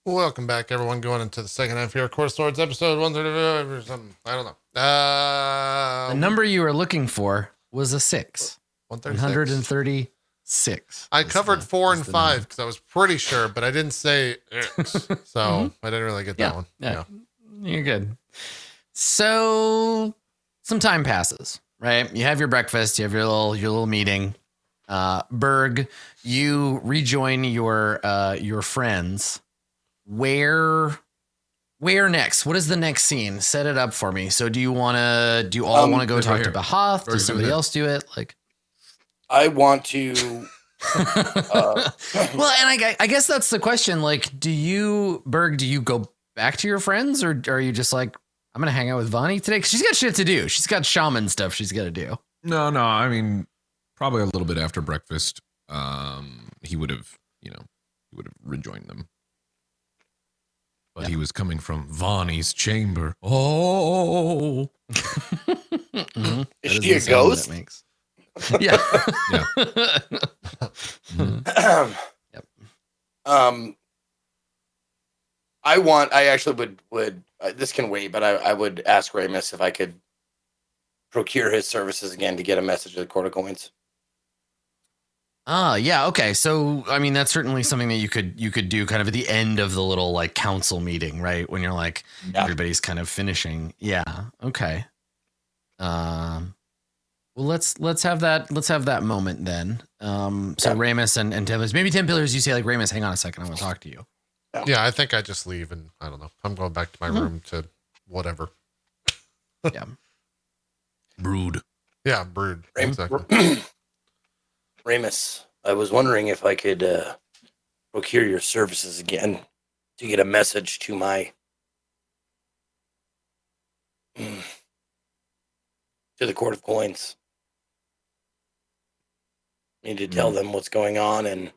Welcome back, everyone. Going into the second half here, Core Swords episode 135 or something. I don't know. The number you were looking for was a 6. 136. I was covered 4 and the 5 number. because I was pretty sure, but I didn't say X, so I didn't really get that one. Yeah, you're good. So some time passes, right? You have your breakfast, you have your little meeting. Berg, you rejoin your friends. Where next? What is the next scene? Set it up for me. So do you all want to go talk to Bahath? Does somebody else do it? Like, I want to. Well, and I guess that's the question. Like, Berg, do you go back to your friends, or are you just like, I'm going to hang out with Vonnie today? 'Cause she's got shit to do. She's got shaman stuff she's got to do. No. I mean, probably a little bit after breakfast. He would have rejoined them. But he was coming from Vonnie's chamber. Oh. Mm-hmm. Is she a ghost? Yeah. Yeah. Yep. I actually would this can wait, but I would ask Ramus if I could procure his services again to get a message to the Court of Coins. Yeah, okay. So I mean that's certainly something that you could do kind of at the end of the little like council meeting, right? When you're like everybody's kind of finishing. Yeah. Okay. Well let's have that moment then. So Ramus and 10 Pillars. Maybe 10 Pillars you say like Ramus, hang on a second, I want to talk to you. Yeah, I think I just leave and I don't know. I'm going back to my room to whatever. Yeah. Brood. Yeah, brood. Exactly. Ramus, I was wondering if I could procure your services again to get a message to my to the Court of Coins. I need to tell them what's going on and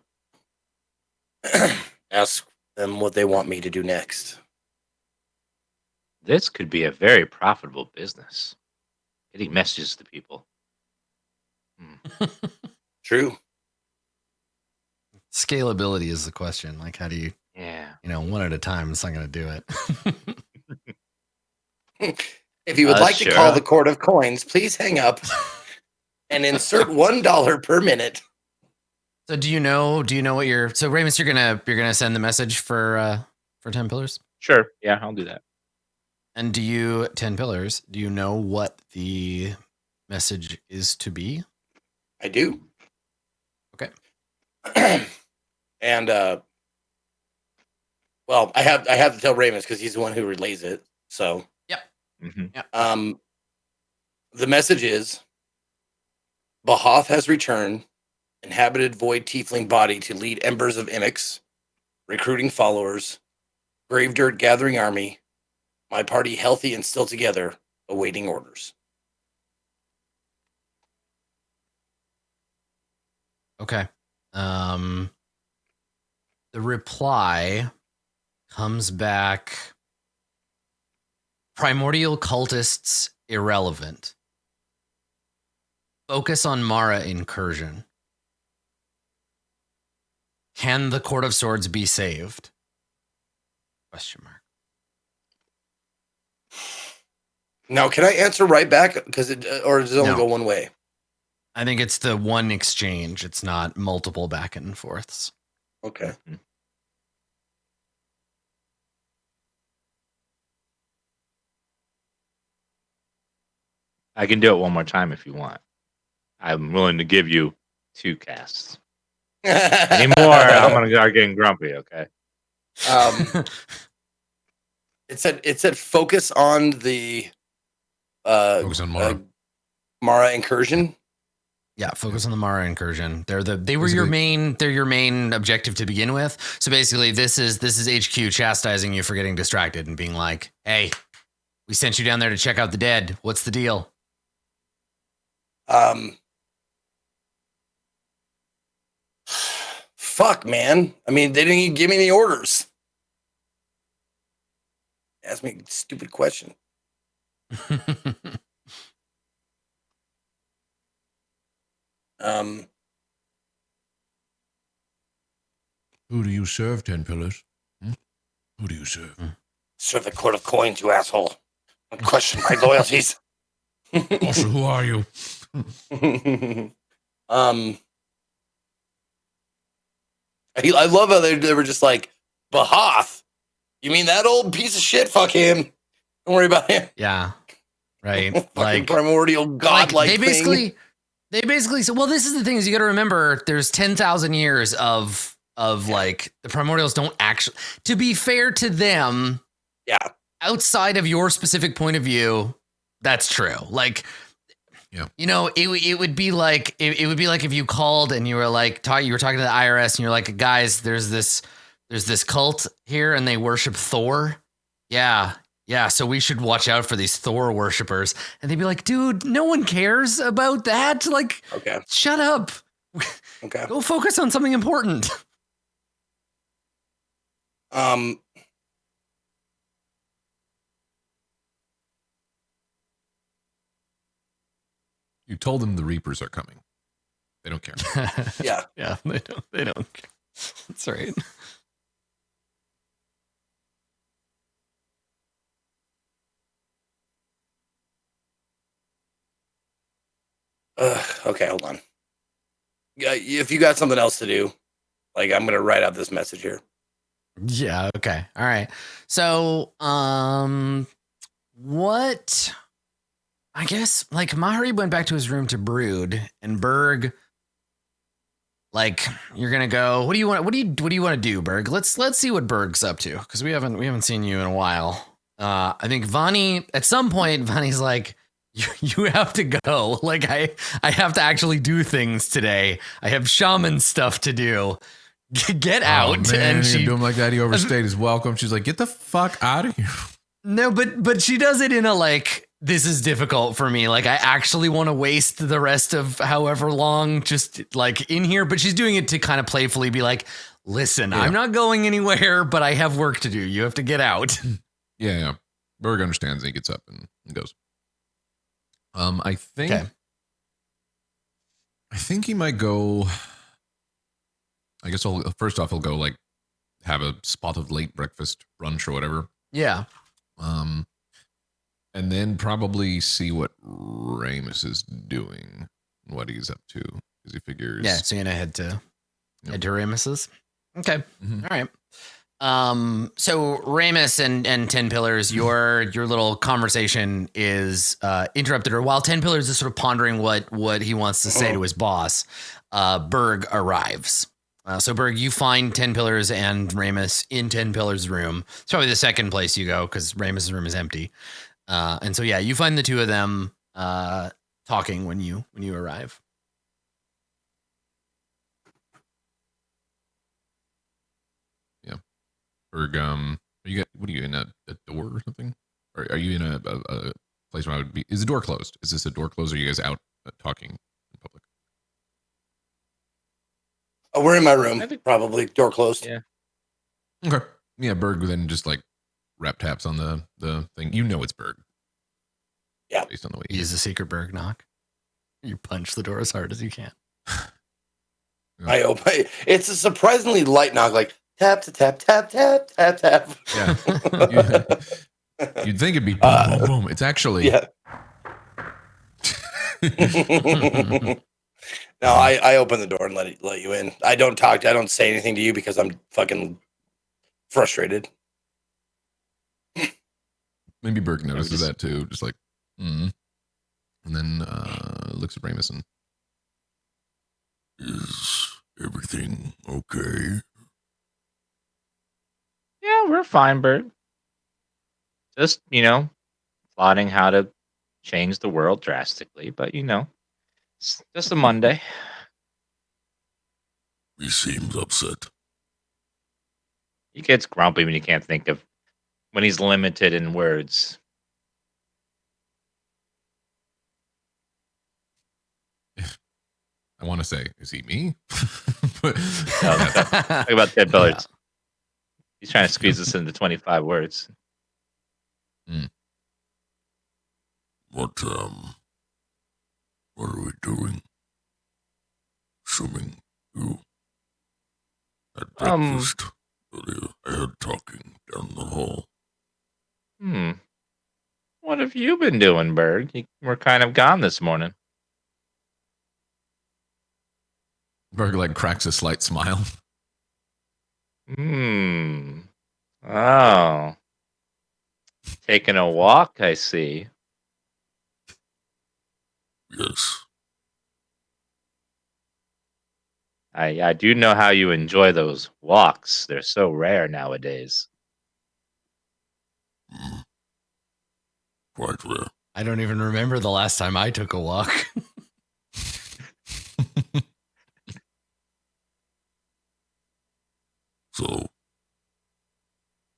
ask them what they want me to do next. This could be a very profitable business. Getting messages to people. True. Scalability is the question. Like, how do you, one at a time, it's not going to do it. If you would like to call the Court of Coins, please hang up and insert $1 per minute. So do you know what so Ramus, you're gonna send the message for 10 Pillars? Sure. Yeah, I'll do that. And 10 Pillars, do you know what the message is to be? I do. Okay. And well, I have to tell Ramus because he's the one who relays it. So yep. Mm-hmm. Yep. The message is Bahath has returned, inhabited void tiefling body to lead embers of Imix, recruiting followers, grave dirt gathering army, my party healthy and still together, awaiting orders. Okay. The reply comes back. Primordial cultists irrelevant. Focus on Mara incursion. Can the Court of Swords be saved? Question mark. Now, can I answer right back? Because or does it only go one way? I think it's the one exchange. It's not multiple back and forths. Okay. I can do it one more time if you want. I'm willing to give you 2 casts. Any more, I'm gonna start getting grumpy. Okay. It said focus on the focus on Mara. Mara incursion. Yeah, focus on the Mara incursion. They were your main objective to begin with. So basically, this is HQ chastising you for getting distracted and being like, "Hey, we sent you down there to check out the dead. What's the deal?" Fuck, man. I mean, they didn't even give me any orders. Ask me a stupid question. Who do you serve, 10 Pillars? Who do you serve? Serve the court of coins, you asshole. Don't question my loyalties. Also, who are you? I love how they were just like, Bahoth? You mean that old piece of shit? Fuck him. Don't worry about him. Yeah. Right. Fucking Like primordial godlike they thing. basically so well, this is the thing is you got to remember there's 10,000 years of like the primordials don't actually, to be fair to them, Yeah. outside of your specific point of view, that's true. Like, yeah, you know, it would be like it would be like if you called and you were like you were talking to the IRS and you're like, guys, there's this cult here and they worship Thor. Yeah, so we should watch out for these Thor worshippers. And they'd be like, dude, no one cares about that. Like, Okay. shut up. Okay. Go focus on something important. You told them the Reapers are coming. They don't care. Yeah. Yeah, they don't care. That's right. Okay, hold on. Yeah, if you got something else to do, like I'm gonna write out this message here. Yeah, okay. All right. So, what I guess like Mahari went back to his room to brood and Berg, like, you're gonna go, what do you want to do, Berg? Let's see what Berg's up to, because we haven't seen you in a while. I think Vani, at some point, Vani's like, you have to go. Like, I have to actually do things today. I have shaman stuff to do. Get out. Man, and she do him like that. He overstayed his welcome. She's like, get the fuck out of here. No, but she does it in a like, this is difficult for me. Like, I actually want to waste the rest of however long just like in here. But she's doing it to kind of playfully be like, listen, Yeah. I'm not going anywhere, but I have work to do. You have to get out. Yeah. Berg understands and he gets up and goes. I think Okay. I think he might go. I guess first off he'll go like have a spot of late breakfast, brunch or whatever. Yeah. And then probably see what Ramus is doing, what he's up to, because he figures. Yeah. So you're gonna head to Ramus's. Okay. Mhm. All right. So Ramus and 10 Pillars, your little conversation is interrupted, or while 10 Pillars is sort of pondering what he wants to say to his boss, Berg arrives. So Berg, you find 10 Pillars and Ramus in 10 Pillars' room. It's probably the second place you go because Ramus' room is empty. And so yeah, you find the two of them talking when you arrive. Berg, what are you in a door or something? Or are you in a place where I would be? Is the door closed? Is this a door closed? Or are you guys out talking in public? Oh, we're in my room, I think- probably door closed. Yeah. Okay. Yeah, Berg then just like rap taps on the thing. You know it's Berg. Yeah. Based on the way Use the secret Berg knock. You punch the door as hard as you can. I hope it's a surprisingly light knock, like tap to tap tap tap tap tap. Yeah. You'd think it'd be boom, boom, boom. It's actually Yeah. No, I open the door and let you in. I don't say anything to you because I'm fucking frustrated. Maybe Berg notices that too. Just like, and then looks at Ramus and is everything okay? Yeah, we're fine, Bert. Just, plotting how to change the world drastically, but it's just a Monday. He seems upset. He gets grumpy when when he's limited in words. I want to say, is he me? But Talk about dead pillars. He's trying to squeeze this into 25 words. What are we doing? Assuming you had breakfast earlier. I heard talking down the hall. What have you been doing, Berg? You were kind of gone this morning. Berg like cracks a slight smile. Oh. Taking a walk, I see. Yes. I do know how you enjoy those walks. They're so rare nowadays. Quite rare. I don't even remember the last time I took a walk. So,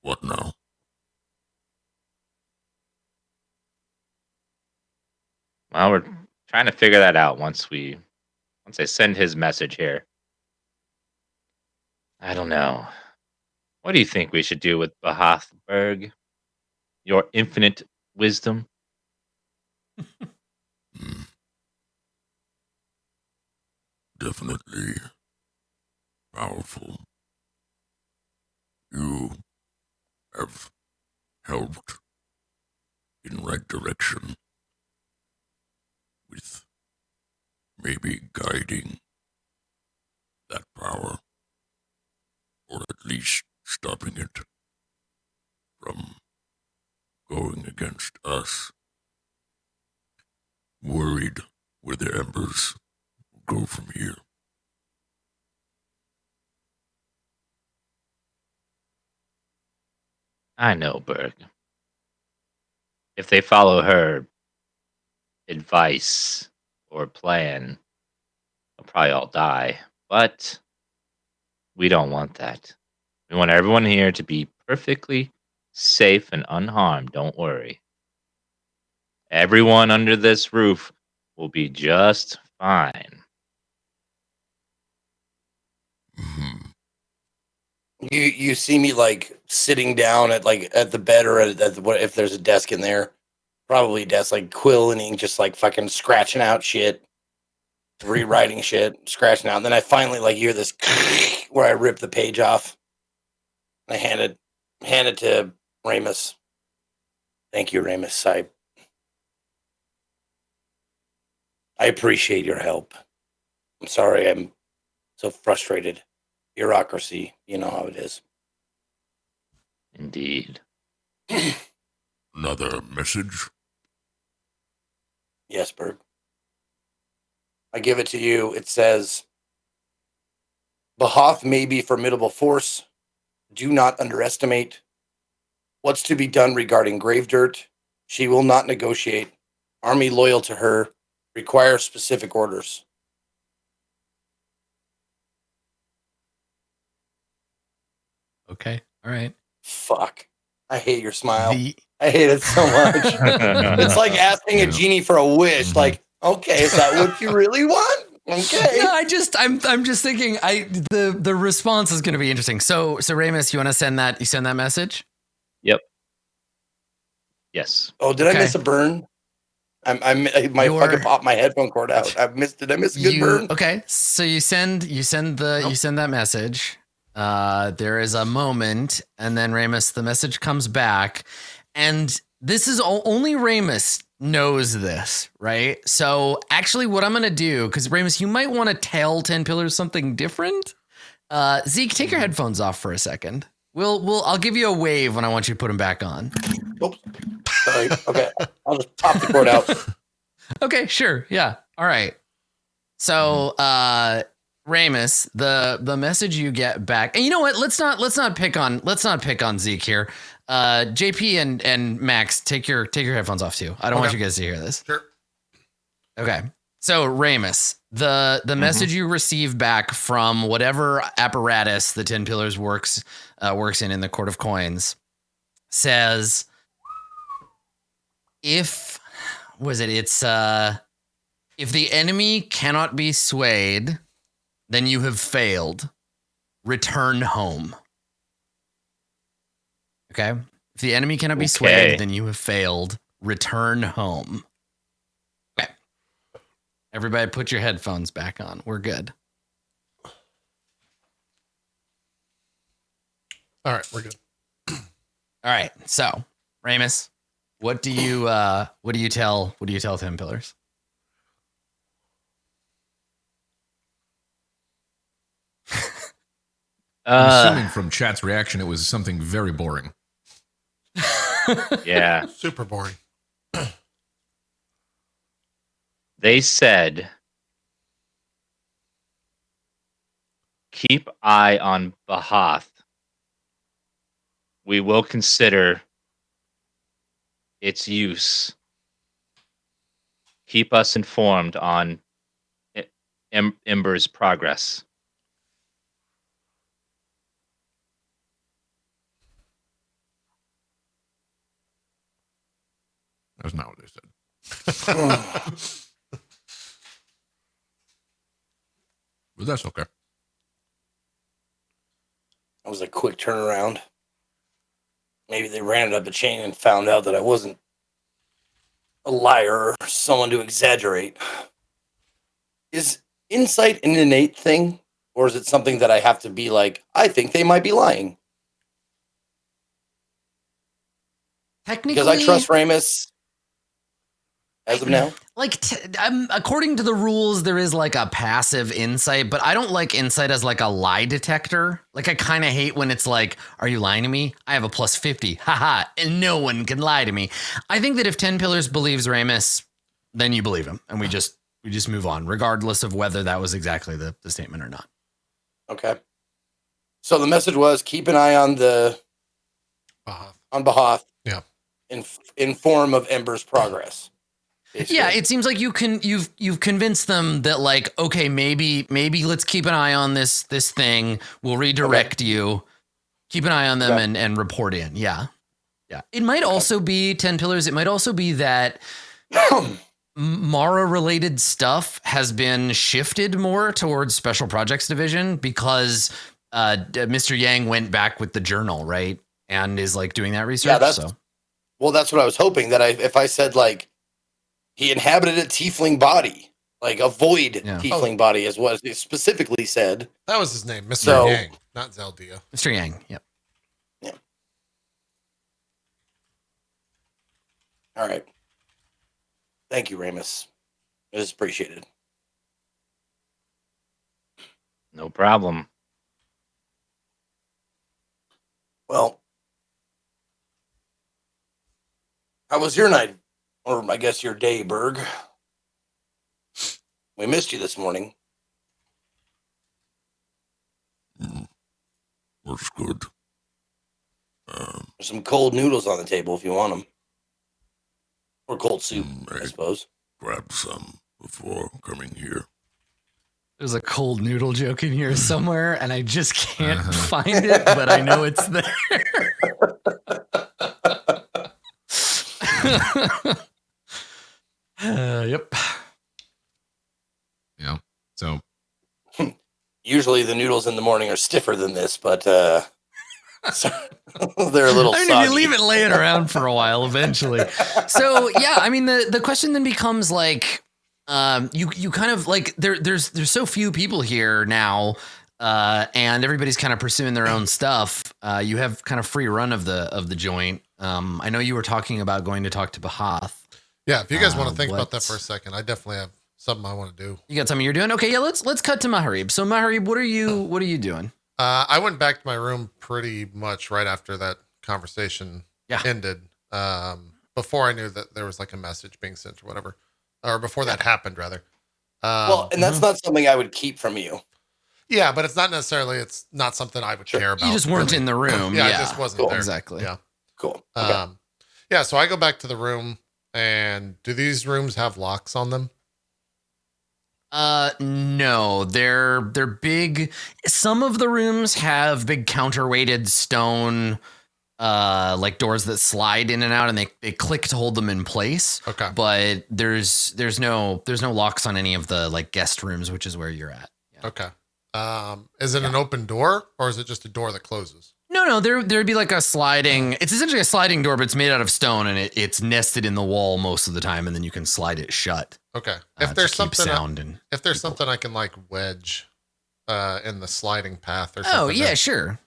what now? Well, we're trying to figure that out once I send his message here. I don't know. What do you think we should do with Bahathberg? Your infinite wisdom? Hmm. Definitely powerful. You have helped in right direction with maybe guiding that power, or at least stopping it from going against us. Worried where the embers will go from here. I know, Berg. If they follow her advice or plan, they'll probably all die. But we don't want that. We want everyone here to be perfectly safe and unharmed. Don't worry. Everyone under this roof will be just fine. Mhm. You see me like sitting down at the bed or if there's a desk in there, probably a desk, like quill and ink, just like fucking scratching out shit, rewriting shit, scratching out. And then I finally like hear this where I rip the page off. I hand it to Ramus. Thank you, Ramus. I appreciate your help. I'm sorry I'm so frustrated. Bureaucracy, you know how it is. Indeed. Another message? Yes, Berg. I give it to you. It says, Bahoth may be a formidable force. Do not underestimate. What's to be done regarding grave dirt? She will not negotiate. Army loyal to her. Require specific orders. Okay. All right. Fuck. I hate your smile. The I hate it so much. It's like asking a Yeah. genie for a wish. Mhm. Like, okay, is that what you really want? Okay. No, I'm just thinking the response is going to be interesting. So Ramus, you want to send that message? Yep. Yes. Oh, did I Okay. miss a burn? My Your- fucking popped my headphone cord out. Did I miss a good burn? Okay, so you send that message. There is a moment, and then Ramus, the message comes back, and this is only Ramus knows this, right? So actually, what I'm gonna do, because Ramus, you might want to tell 10 Pillars something different. Zeke, take your headphones off for a second. I'll give you a wave when I want you to put them back on. Oops. Sorry. Okay. I'll just pop the cord out. Okay, sure. Yeah. All right. So, Ramus, the message you get back, and you know what? Let's not pick on Zeke here. JP and Max, take your headphones off too. I don't want you guys to hear this. Sure. Okay. So, Ramus, the message you receive back from whatever apparatus the 10 Pillars works in the Court of Coins says, if the enemy cannot be swayed, then you have failed. Return home. Okay? If the enemy cannot be Okay. swayed, then you have failed. Return home. Okay. Everybody put your headphones back on. We're good. All right, we're good. All right. So, Ramus, what do you tell 10 pillars? I'm assuming from chat's reaction, it was something very boring. Yeah. Super boring. They said, keep eye on Bahath. We will consider its use. Keep us informed on Ember's progress. That's not what they said. But that's okay. That was a quick turnaround. Maybe they ran it up the chain and found out that I wasn't a liar or someone to exaggerate. Is insight an innate thing? Or is it something that I have to be like, I think they might be lying? Technically, Because I trust Ramus as of now. Like, according to the rules, there is like a passive insight, but I don't like insight as like a lie detector. Like, I kind of hate when it's like, are you lying to me? I have a plus 50. Haha. And no one can lie to me. I think that if 10 Pillars believes Ramus, then you believe him. And we just move on, regardless of whether that was exactly the statement or not. Okay. So the message was keep an eye on Bahath. Yeah. In form of Ember's progress. Basically. Yeah, it seems like you've convinced them that, like, okay, maybe let's keep an eye on this thing. We'll redirect you. Keep an eye on them and report in. Yeah. It might also be 10 Pillars. It might also be that Mara related stuff has been shifted more towards Special Projects Division because Mr. Yang went back with the journal, right? And is like doing that research. Yeah, well, that's what I was hoping, that if I said like he inhabited a tiefling body, like a void tiefling body is what it specifically said. That was his name, Mr. Yang, not Zeldia. Mr. Yang, yep. Yeah. All right. Thank you, Ramus. It is appreciated. No problem. Well, how was your night? Or I guess your day, Berg? We missed you this morning. Looks good. There's some cold noodles on the table if you want them. Or cold soup, I suppose. Grabbed some before coming here. There's a cold noodle joke in here somewhere, and I just can't find it, but I know it's there. Yep. Yeah. So usually the noodles in the morning are stiffer than this, but they're a little I mean, soggy. if you leave it laying around for a while, eventually. So yeah, I mean, the question then becomes like, you kind of like there's so few people here now, and everybody's kind of pursuing their own stuff. You have kind of free run of the joint. I know you were talking about going to talk to Bahath. Yeah, if you guys want to think about that for a second, I definitely have something I want to do. You got something you're doing? Okay, yeah, let's cut to Maharib. So Maharib, what are you doing? I went back to my room pretty much right after that conversation ended. Before I knew that there was like a message being sent or whatever, or before that happened rather. Well, and that's not something I would keep from you. Yeah, but it's not necessarily. It's not something I would care about. You just weren't in the room. Yeah, I just wasn't there. Exactly. Yeah. Cool. Okay. Yeah. So I go back to the room, and do these rooms have locks on them? No, they're big. Some of the rooms have big counterweighted stone, like doors that slide in and out, and they click to hold them in place. Okay. But there's no locks on any of the like guest rooms, which is where you're at. Yeah. Okay. Is it an open door, or is it just a door that closes? No, there'd be like a sliding. It's essentially a sliding door, but it's made out of stone, and it's nested in the wall most of the time, and then you can slide it shut. Okay. If there's something, if there's people. something I can like wedge, in the sliding path or something. Oh yeah, sure.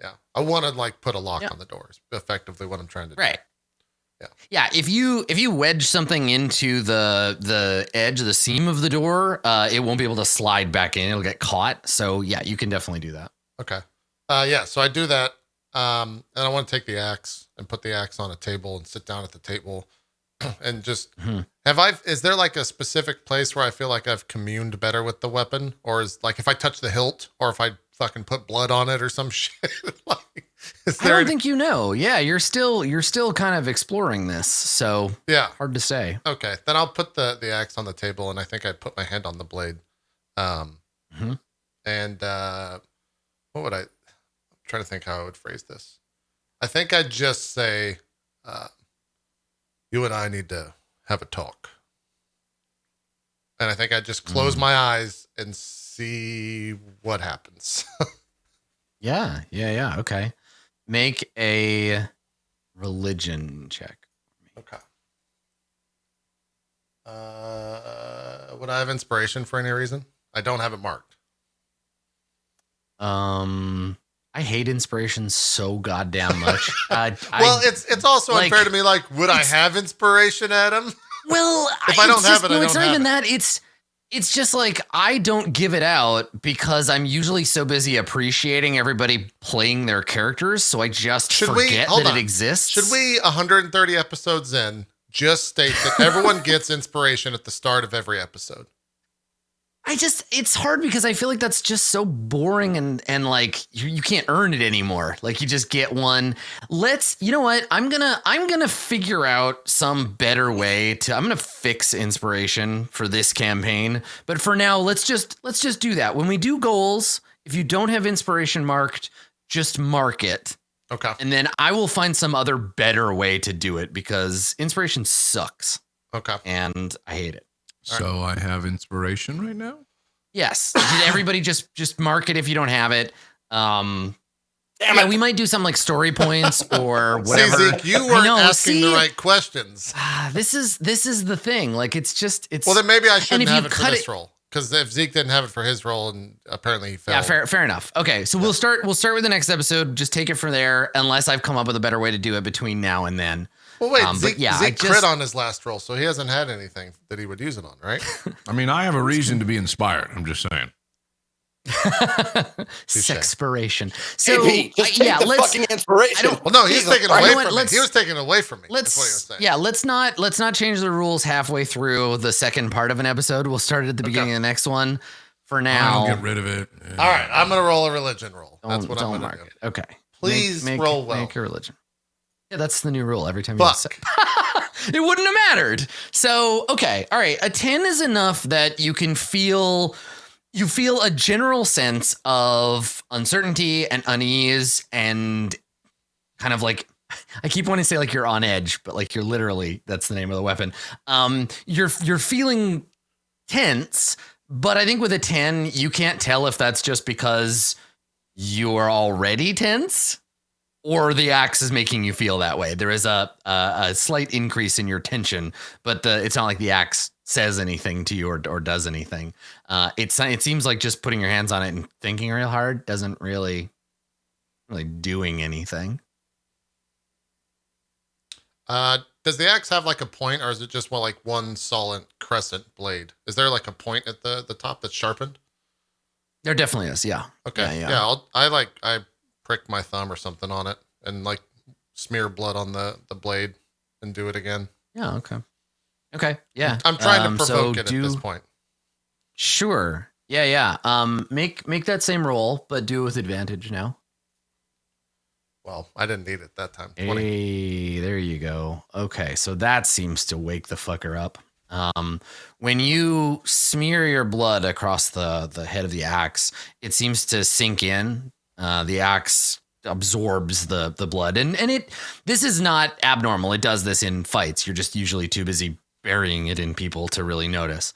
Yeah. I want to like put a lock on the doors. Effectively what I'm trying to do. Right. Yeah. If you wedge something into the edge of the seam of the door, it won't be able to slide back in. It'll get caught. So yeah, you can definitely do that. Okay. Yeah. So I do that. And I want to take the axe and put the axe on a table and sit down at the table and just is there like a specific place where I feel like I've communed better with the weapon, or is like if I touch the hilt or if I fucking put blood on it or some shit? Like, I don't think you know. Yeah, you're still kind of exploring this, so yeah, hard to say. Okay, then I'll put the axe on the table, and I think I put my hand on the blade. And what would I'm trying to think how I would phrase this. I think I'd just say, you and I need to have a talk. And I think I'd just close my eyes and see what happens. Yeah. Okay. Make a religion check. Okay. Would I have inspiration for any reason? I don't have it marked. I hate inspiration so goddamn much. It's also unfair to me. Like, would I have inspiration, Adam? Well, if I don't have it, I don't it's not have even it. that. It's just like I don't give it out because I'm usually so busy appreciating everybody playing their characters, so I just forget that it exists. Should we 130 episodes in just state that everyone gets inspiration at the start of every episode? It's hard because I feel like that's just so boring and like you can't earn it anymore. Like you just get one. You know what? I'm gonna figure out some better way I'm gonna fix inspiration for this campaign. But for now, let's just do that. When we do goals, if you don't have inspiration marked, just mark it. Okay. And then I will find some other better way to do it because inspiration sucks. Okay. And I hate it. So I have inspiration right now? Yes. Did everybody just mark it if you don't have it? We might do something like story points or whatever. See, Zeke, you weren't asking the right questions. This is the thing. Like it's. Well, then maybe I shouldn't have it for this role. Because if Zeke didn't have it for his role and apparently he failed. Yeah, fair enough. Okay, so we'll start with the next episode. Just take it from there, unless I've come up with a better way to do it between now and then. Well, wait, Zeke crit on his last roll, so he hasn't had anything that he would use it on, right? I mean, I have a reason to be inspired. I'm just saying. Sexpiration. So AP, just take the fucking inspiration. Well, no, he's taking away from me. He was taking away from me. That's what he was saying. Yeah, let's not change the rules halfway through the second part of an episode. We'll start it at the beginning of the next one. For now, I'll get rid of it. Yeah. All right, I'm gonna roll a religion roll. That's what I'm gonna do. Okay, please roll well. Make your religion. Yeah, that's the new rule. Every time you say it wouldn't have mattered. So, okay. All right. A 10 is enough that you can feel a general sense of uncertainty and unease and kind of like, I keep wanting to say like you're on edge, but like you're literally, that's the name of the weapon. You're feeling tense, but I think with a 10, you can't tell if that's just because you are already tense or the axe is making you feel that way. There is a slight increase in your tension, but it's not like the axe says anything to you or does anything. It seems like just putting your hands on it and thinking real hard doesn't really doing anything. Does the axe have like a point, or is it just like one solid crescent blade? Is there like a point at the top that's sharpened? There definitely is. Yeah. Okay. Yeah. I prick my thumb or something on it and like smear blood on the blade and do it again. Yeah. Okay. Yeah. I'm trying to provoke it at this point. Sure. Yeah. Make that same roll, but do it with advantage now. Well, I didn't need it that time. 20. Hey, there you go. Okay. So that seems to wake the fucker up. When you smear your blood across the head of the axe, it seems to sink in. The axe absorbs the blood and this is not abnormal. It does this in fights. You're just usually too busy burying it in people to really notice.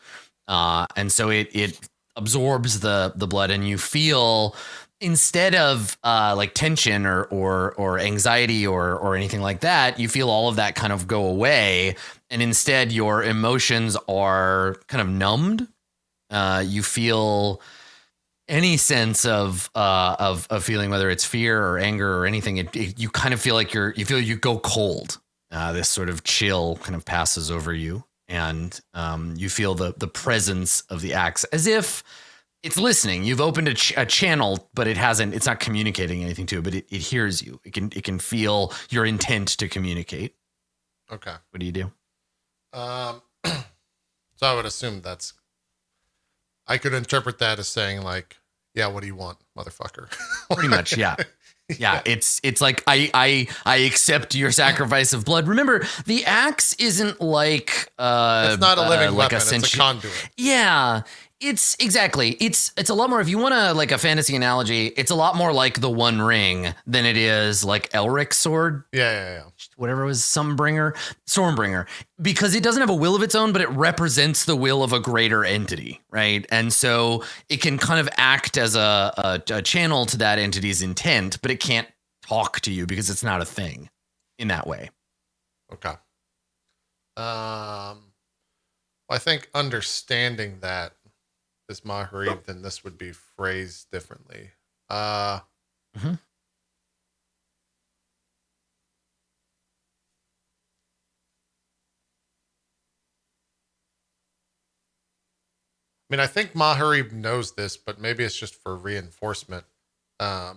And so it absorbs the blood and you feel, instead of like tension or anxiety or anything like that, you feel all of that kind of go away. And instead your emotions are kind of numbed. You feel any sense of feeling, whether it's fear or anger or anything, you kind of feel like you go cold. This sort of chill kind of passes over you, and you feel the presence of the axe as if it's listening. You've opened a channel, but it's not communicating anything to it, but it hears you. It can feel your intent to communicate. Okay. What do you do? So I would assume I could interpret that as saying like, yeah, what do you want, motherfucker? Pretty much, yeah. Yeah, it's like I accept your sacrifice of blood. Remember, the axe isn't like it's not a living like weapon, it's a conduit. Yeah. It's exactly. It's a lot more. If you want to like a fantasy analogy, it's a lot more like the One Ring than it is like Elric's sword. Yeah. Whatever it was, Stormbringer, because it doesn't have a will of its own, but it represents the will of a greater entity, right? And so it can kind of act as a channel to that entity's intent, but it can't talk to you because it's not a thing in that way. Okay. I think understanding that is Maharib, then this would be phrased differently. I mean, I think Maharib knows this, but maybe it's just for reinforcement. I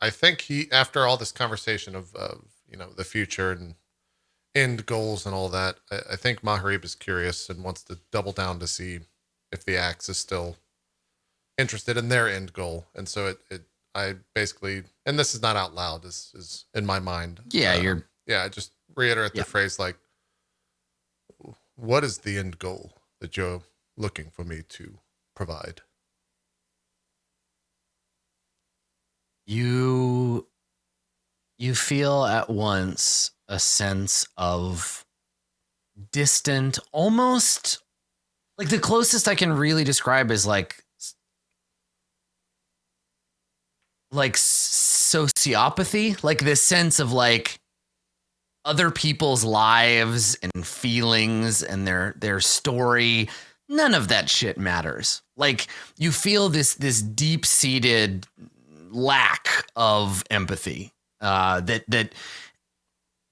think he, after all this conversation of the future and end goals and all that, I think Maharib is curious and wants to double down to see if the axe is still interested in their end goal. And so I basically, and this is not out loud, this is in my mind. Yeah, I just reiterate the phrase like, what is the end goal that you're looking for me to provide? You feel at once a sense of distant, almost like the closest I can really describe is like sociopathy, like this sense of like other people's lives and feelings and their story. None of that shit matters. Like you feel this deep-seated lack of empathy, that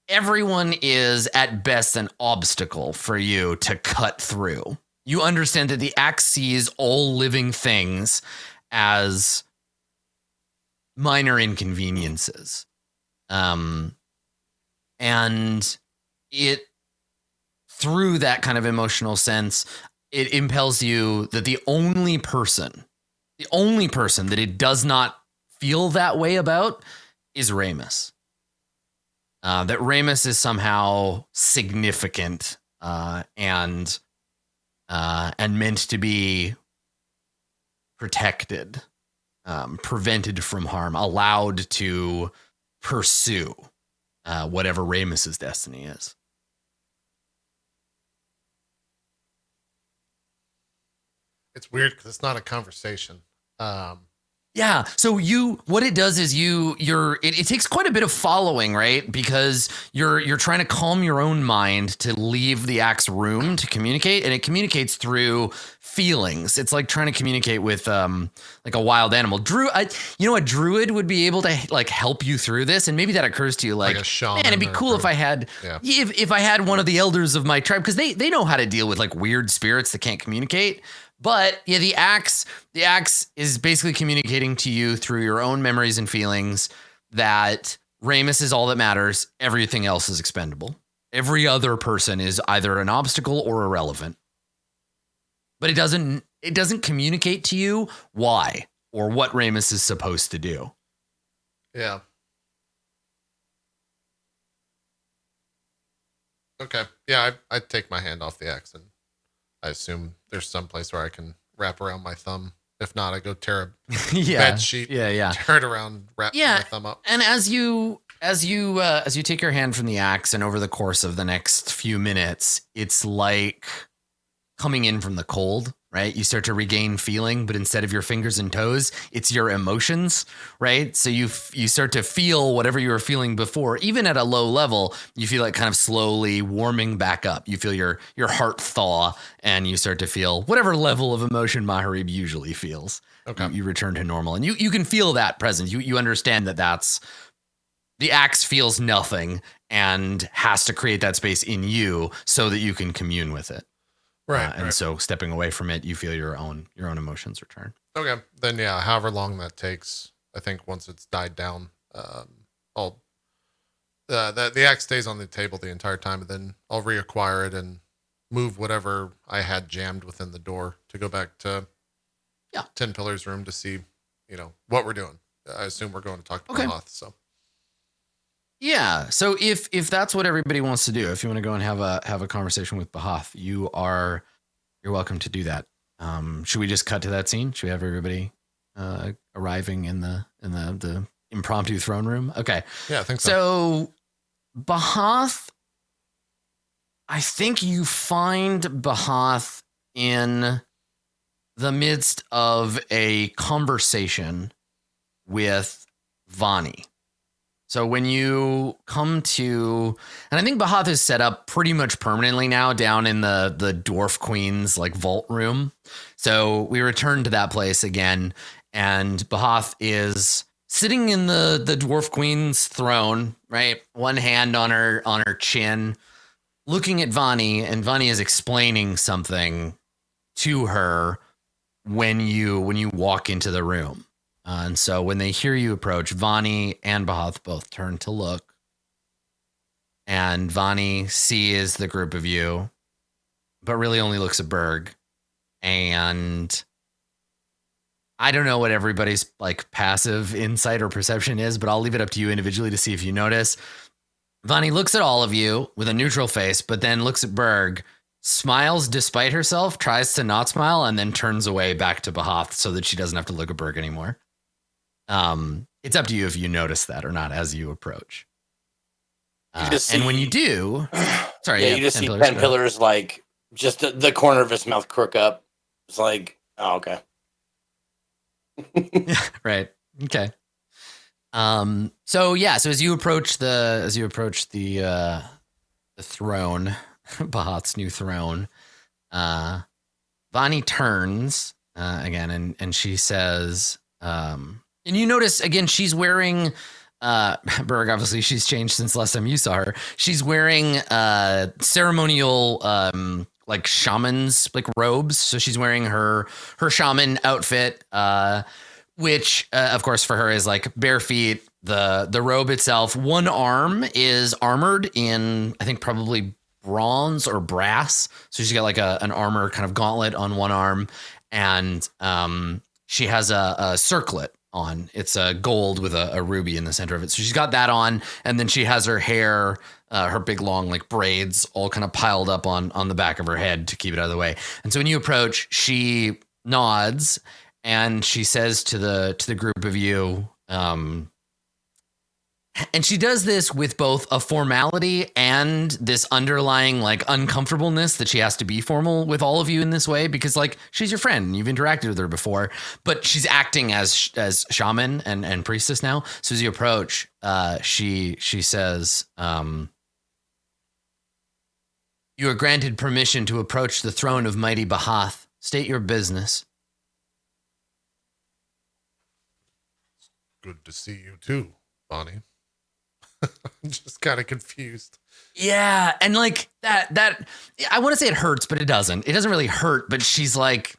everyone is at best an obstacle for you to cut through. You understand that the axe sees all living things as minor inconveniences. And it, through that kind of emotional sense, it impels you that the only person that it does not feel that way about is Ramus. That Ramus is somehow significant and meant to be protected, prevented from harm, allowed to pursue whatever Ramus's destiny is. It's weird because it's not a conversation. Yeah. So what it does is it takes quite a bit of following, right? Because you're trying to calm your own mind to leave the axe room to communicate, and it communicates through feelings. It's like trying to communicate with like a wild animal. A druid would be able to like help you through this, and maybe that occurs to you like a shaman, man, it'd be cool if I had if I had one of the elders of my tribe, because they know how to deal with like weird spirits that can't communicate. But yeah, the axe is basically communicating to you through your own memories and feelings that Ramus is all that matters. Everything else is expendable. Every other person is either an obstacle or irrelevant. But it doesn't communicate to you why or what Ramus is supposed to do. Yeah. Okay. Yeah, I'd take my hand off the axe, and I assume there's some place where I can wrap around my thumb. If not, I go tear a bed sheet. Yeah. Tear it around, wrap my thumb up. And as you take your hand from the axe, and over the course of the next few minutes, it's like coming in from the cold. right? You start to regain feeling, but instead of your fingers and toes, it's your emotions, right? So you start to feel whatever you were feeling before, even at a low level. You feel it kind of slowly warming back up. You feel your heart thaw, and you start to feel whatever level of emotion Maharib usually feels. Okay. You return to normal, and you can feel that presence. You understand that that's the axe feels nothing and has to create that space in you so that you can commune with it. Right. And so stepping away from it, you feel your own emotions return. Okay. Then yeah, however long that takes, I think once it's died down, the axe stays on the table the entire time, and then I'll reacquire it and move whatever I had jammed within the door to go back to 10 Pillars room to see, what we're doing. I assume we're going to talk to Moth, so. Yeah. So if that's what everybody wants to do, if you want to go and have a conversation with Bahath, you're welcome to do that. Should we just cut to that scene? Should we have everybody arriving in the impromptu throne room? Okay. Yeah, I think so. So Bahath, I think you find Bahath in the midst of a conversation with Vani. So when you come to, and I think Bahath is set up pretty much permanently now down in the Dwarf Queen's like vault room. So we return to that place again, and Bahath is sitting in the Dwarf Queen's throne, right? One hand on her chin, looking at Vani, and Vani is explaining something to her when you walk into the room. And so when they hear you approach, Vani and Bahath both turn to look. And Vani sees the group of you, but really only looks at Berg. And I don't know what everybody's like passive insight or perception is, but I'll leave it up to you individually to see if you notice. Vani looks at all of you with a neutral face, but then looks at Berg, smiles despite herself, tries to not smile, and then turns away back to Bahath so that she doesn't have to look at Berg anymore. It's up to you if you notice that or not as you approach. And when you do, sorry, you just see 10 Pillars like just the corner of his mouth crook up. It's like, oh, okay. Right. Okay. So as you approach the throne, Bahath's new throne, Vani turns again and she says, and you notice again, she's wearing, Berg, obviously she's changed since last time you saw her. She's wearing ceremonial like shaman's like robes. So she's wearing her shaman outfit, which of course for her is like bare feet. The robe itself, one arm is armored in, I think probably bronze or brass. So she's got like an armor kind of gauntlet on one arm, and she has a circlet on. It's a gold with a ruby in the center of it. So she's got that on, and then she has her hair, her big long like braids all kind of piled up on the back of her head to keep it out of the way. And so when you approach, she nods and she says to the group of you, and she does this with both a formality and this underlying like uncomfortableness that she has to be formal with all of you in this way, because like she's your friend and you've interacted with her before, but she's acting as shaman and priestess now. So as you approach, she says, you are granted permission to approach the throne of mighty Bahath. State your business. Good to see you too, Bonnie. I'm just kind of confused. Yeah, and like that I want to say it hurts, but it doesn't. It doesn't really hurt, but she's like,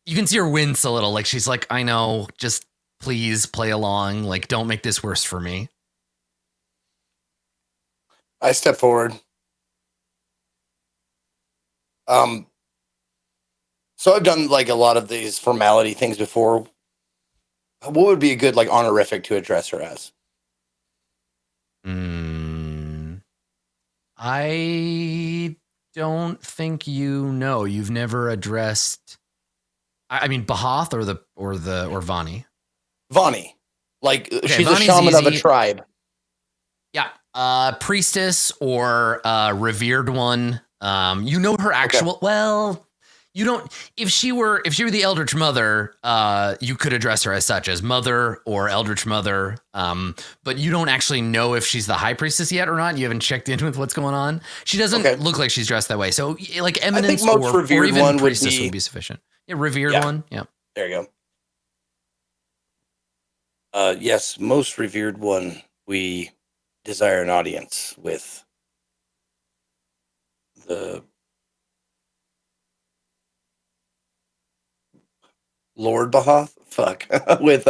you can see her wince a little. Like she's like, I know, just please play along. Like, don't make this worse for me. I step forward. So I've done like a lot of these formality things before. What would be a good like honorific to address her as? I don't think you know. You've never addressed. I mean, Bahath or Vani. Vani, like okay, she's Vani's a shaman easy. of a tribe. Yeah, priestess or revered one. You know her actual. Okay. Well, You don't. If she were the Eldritch Mother, you could address her as such, as Mother or Eldritch Mother. But you don't actually know if she's the High Priestess yet or not. You haven't checked in with what's going on. She doesn't look like she's dressed that way. So, like Eminence or even Priestess would be sufficient. Yeah, revered one. Yeah. There you go. Yes, most revered one. We desire an audience with the Lord Bahath? Fuck. With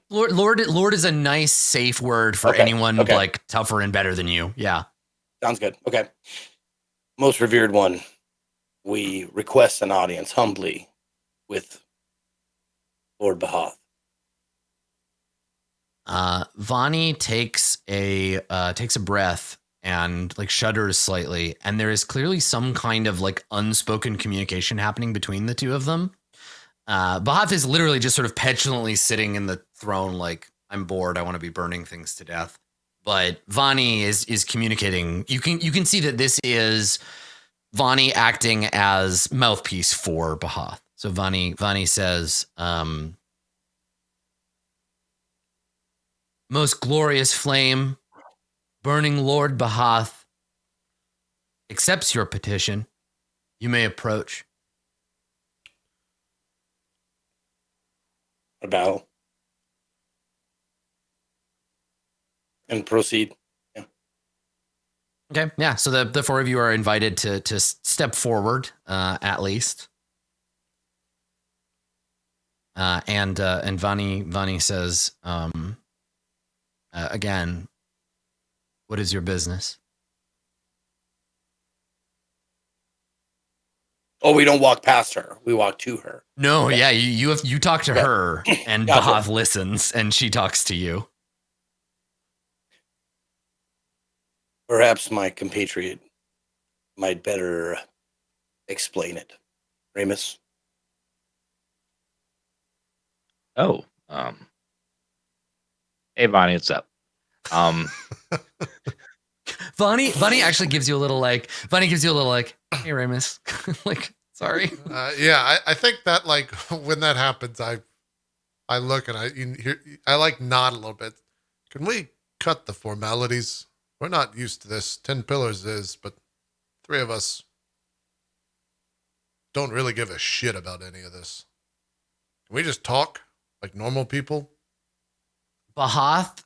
Lord is a nice, safe word for anyone like tougher and better than you. Yeah. Sounds good. Okay. Most revered one. We request an audience humbly with Lord Bahath. Vani takes a breath and like shudders slightly, and there is clearly some kind of like unspoken communication happening between the two of them. Bahath is literally just sort of petulantly sitting in the throne like, I'm bored, I want to be burning things to death. But Vani is communicating. You can see that this is Vani acting as mouthpiece for Bahath. So Vani says, most glorious flame, burning Lord Bahath accepts your petition. You may approach. About and proceed. Yeah. Okay. Yeah. So the four of you are invited to step forward, at least. And Vani says, again, what is your business? Oh, we don't walk past her. We walk to her. No, yeah, you talk to her, and Gotcha. Bahath listens, and she talks to you. Perhaps my compatriot might better explain it. Ramus? Oh, hey, Bonnie, what's up? Vani actually gives you a little like, hey, Ramus, like, sorry. Yeah, I think that like when that happens, I look and I like nod a little bit. Can we cut the formalities? We're not used to this. 10 pillars is, but 3 of us don't really give a shit about any of this. Can we just talk like normal people? Bahath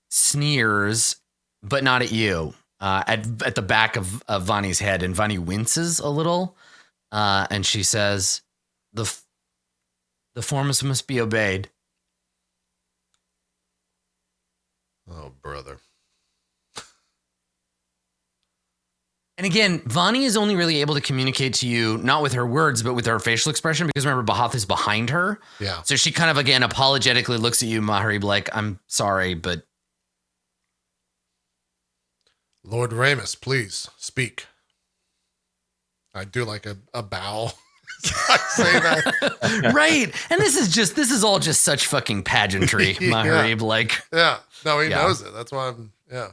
sneers, but not at you. At the back of Vani's head, and Vani winces a little, and she says, "The forms must be obeyed." Oh, brother. And again, Vani is only really able to communicate to you, not with her words, but with her facial expression, because remember, Bahath is behind her. Yeah. So she kind of, again, apologetically looks at you, Maharib, like, I'm sorry, but... Lord Ramus, please speak. I do like a bow. I say that. Right. And this is all just such fucking pageantry, Maharib. Like, yeah. No, he knows it. That's why yeah.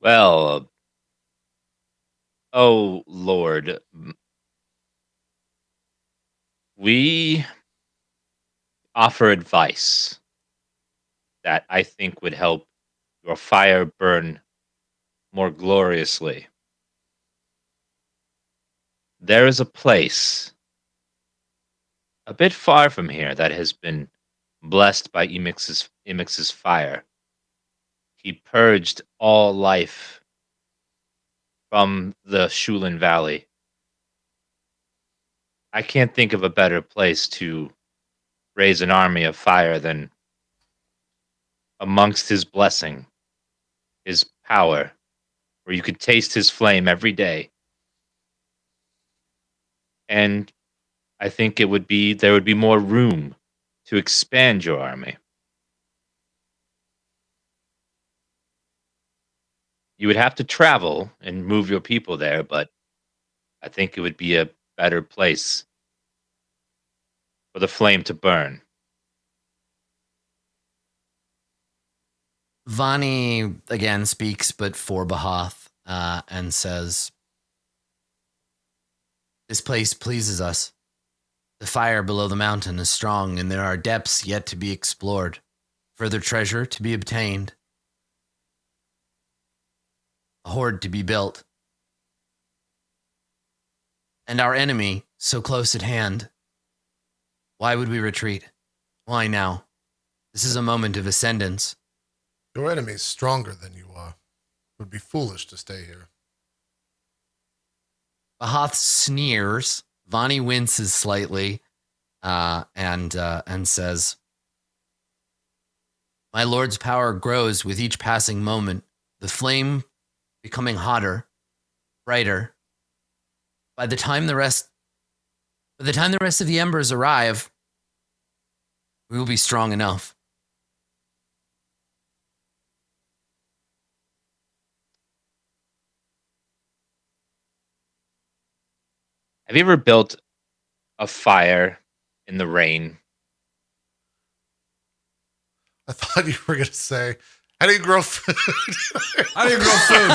Well, oh Lord, we offer advice that I think would help your fire burn more gloriously. There is a place a bit far from here that has been blessed by Emix's fire. He purged all life from the Shulin Valley. I can't think of a better place to raise an army of fire than amongst his blessing, his power, where you could taste his flame every day. And I think there would be more room to expand your army. You would have to travel and move your people there, but I think it would be a better place for the flame to burn. Vani again speaks, but for Bahath, and says, This place pleases us. The fire below the mountain is strong, and there are depths yet to be explored, further treasure to be obtained, a hoard to be built, and our enemy so close at hand. Why would we retreat? Why now? This is a moment of ascendance. Your enemy is stronger than you are. It would be foolish to stay here. Bahath sneers. Vani winces slightly, and says, "My lord's power grows with each passing moment. The flame becoming hotter, brighter. By the time the rest of the embers arrive, we will be strong enough." Have you ever built a fire in the rain? I thought you were going to say, how do you grow food? How do you grow food?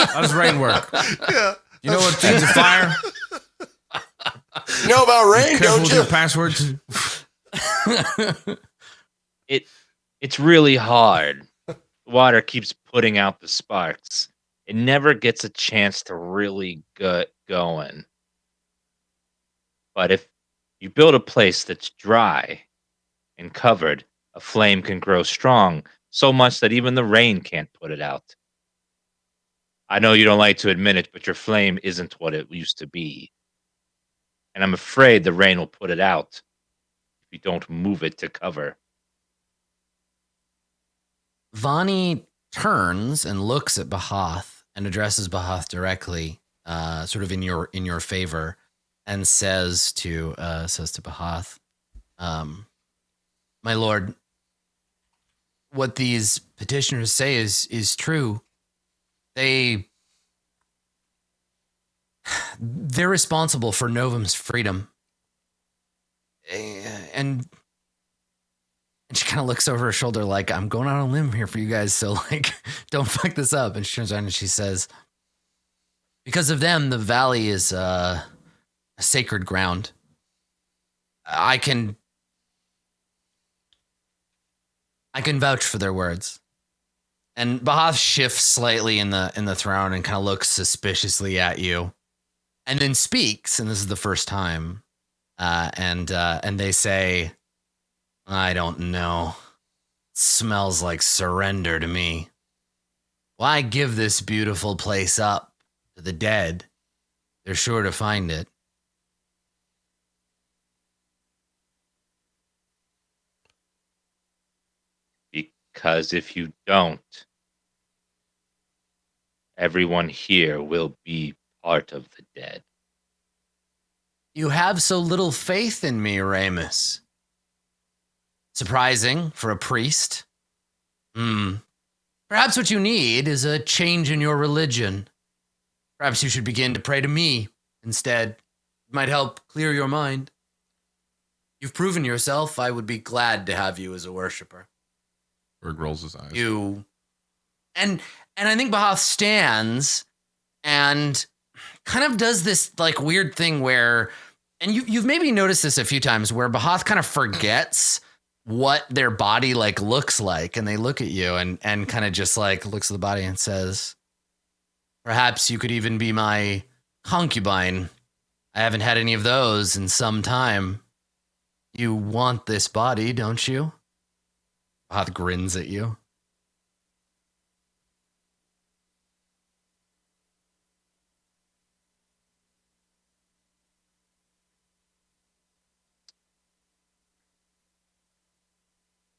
How does rain work? Yeah. You know what feeds a fire? You know about rain, Careful don't with you? your passwords. It's really hard. Water keeps putting out the sparks. It never gets a chance to really get going. But if you build a place that's dry and covered, a flame can grow strong, so much that even the rain can't put it out. I know you don't like to admit it, but your flame isn't what it used to be. And I'm afraid the rain will put it out if you don't move it to cover. Vani turns and looks at Bahath and addresses Bahath directly, sort of in your favor, and says to Bahath, "My lord, what these petitioners say is true. They're responsible for Novum's freedom." And she kind of looks over her shoulder like, "I'm going out on a limb here for you guys, so like, don't fuck this up." And she turns around and she says, "Because of them, the valley is a sacred ground. I can vouch for their words." And Bahath shifts slightly in the throne and kind of looks suspiciously at you, and then speaks. And this is the first time, and they say, "I don't know. It smells like surrender to me. Why give this beautiful place up to the dead? They're sure to find it." Because if you don't, everyone here will be part of the dead. "You have so little faith in me, Ramus. Surprising for a priest. Perhaps what you need is a change in your religion. Perhaps you should begin to pray to me instead. It might help clear your mind. You've proven yourself. I would be glad to have you as a worshiper." Berg rolls his eyes. And I think Bahath stands and kind of does this like weird thing where, and you've maybe noticed this a few times, where Bahath kind of forgets what their body like looks like, and they look at you and kind of just like looks at the body and says, "Perhaps you could even be my concubine. I haven't had any of those in some time. You want this body, don't you?" Bahath grins at you.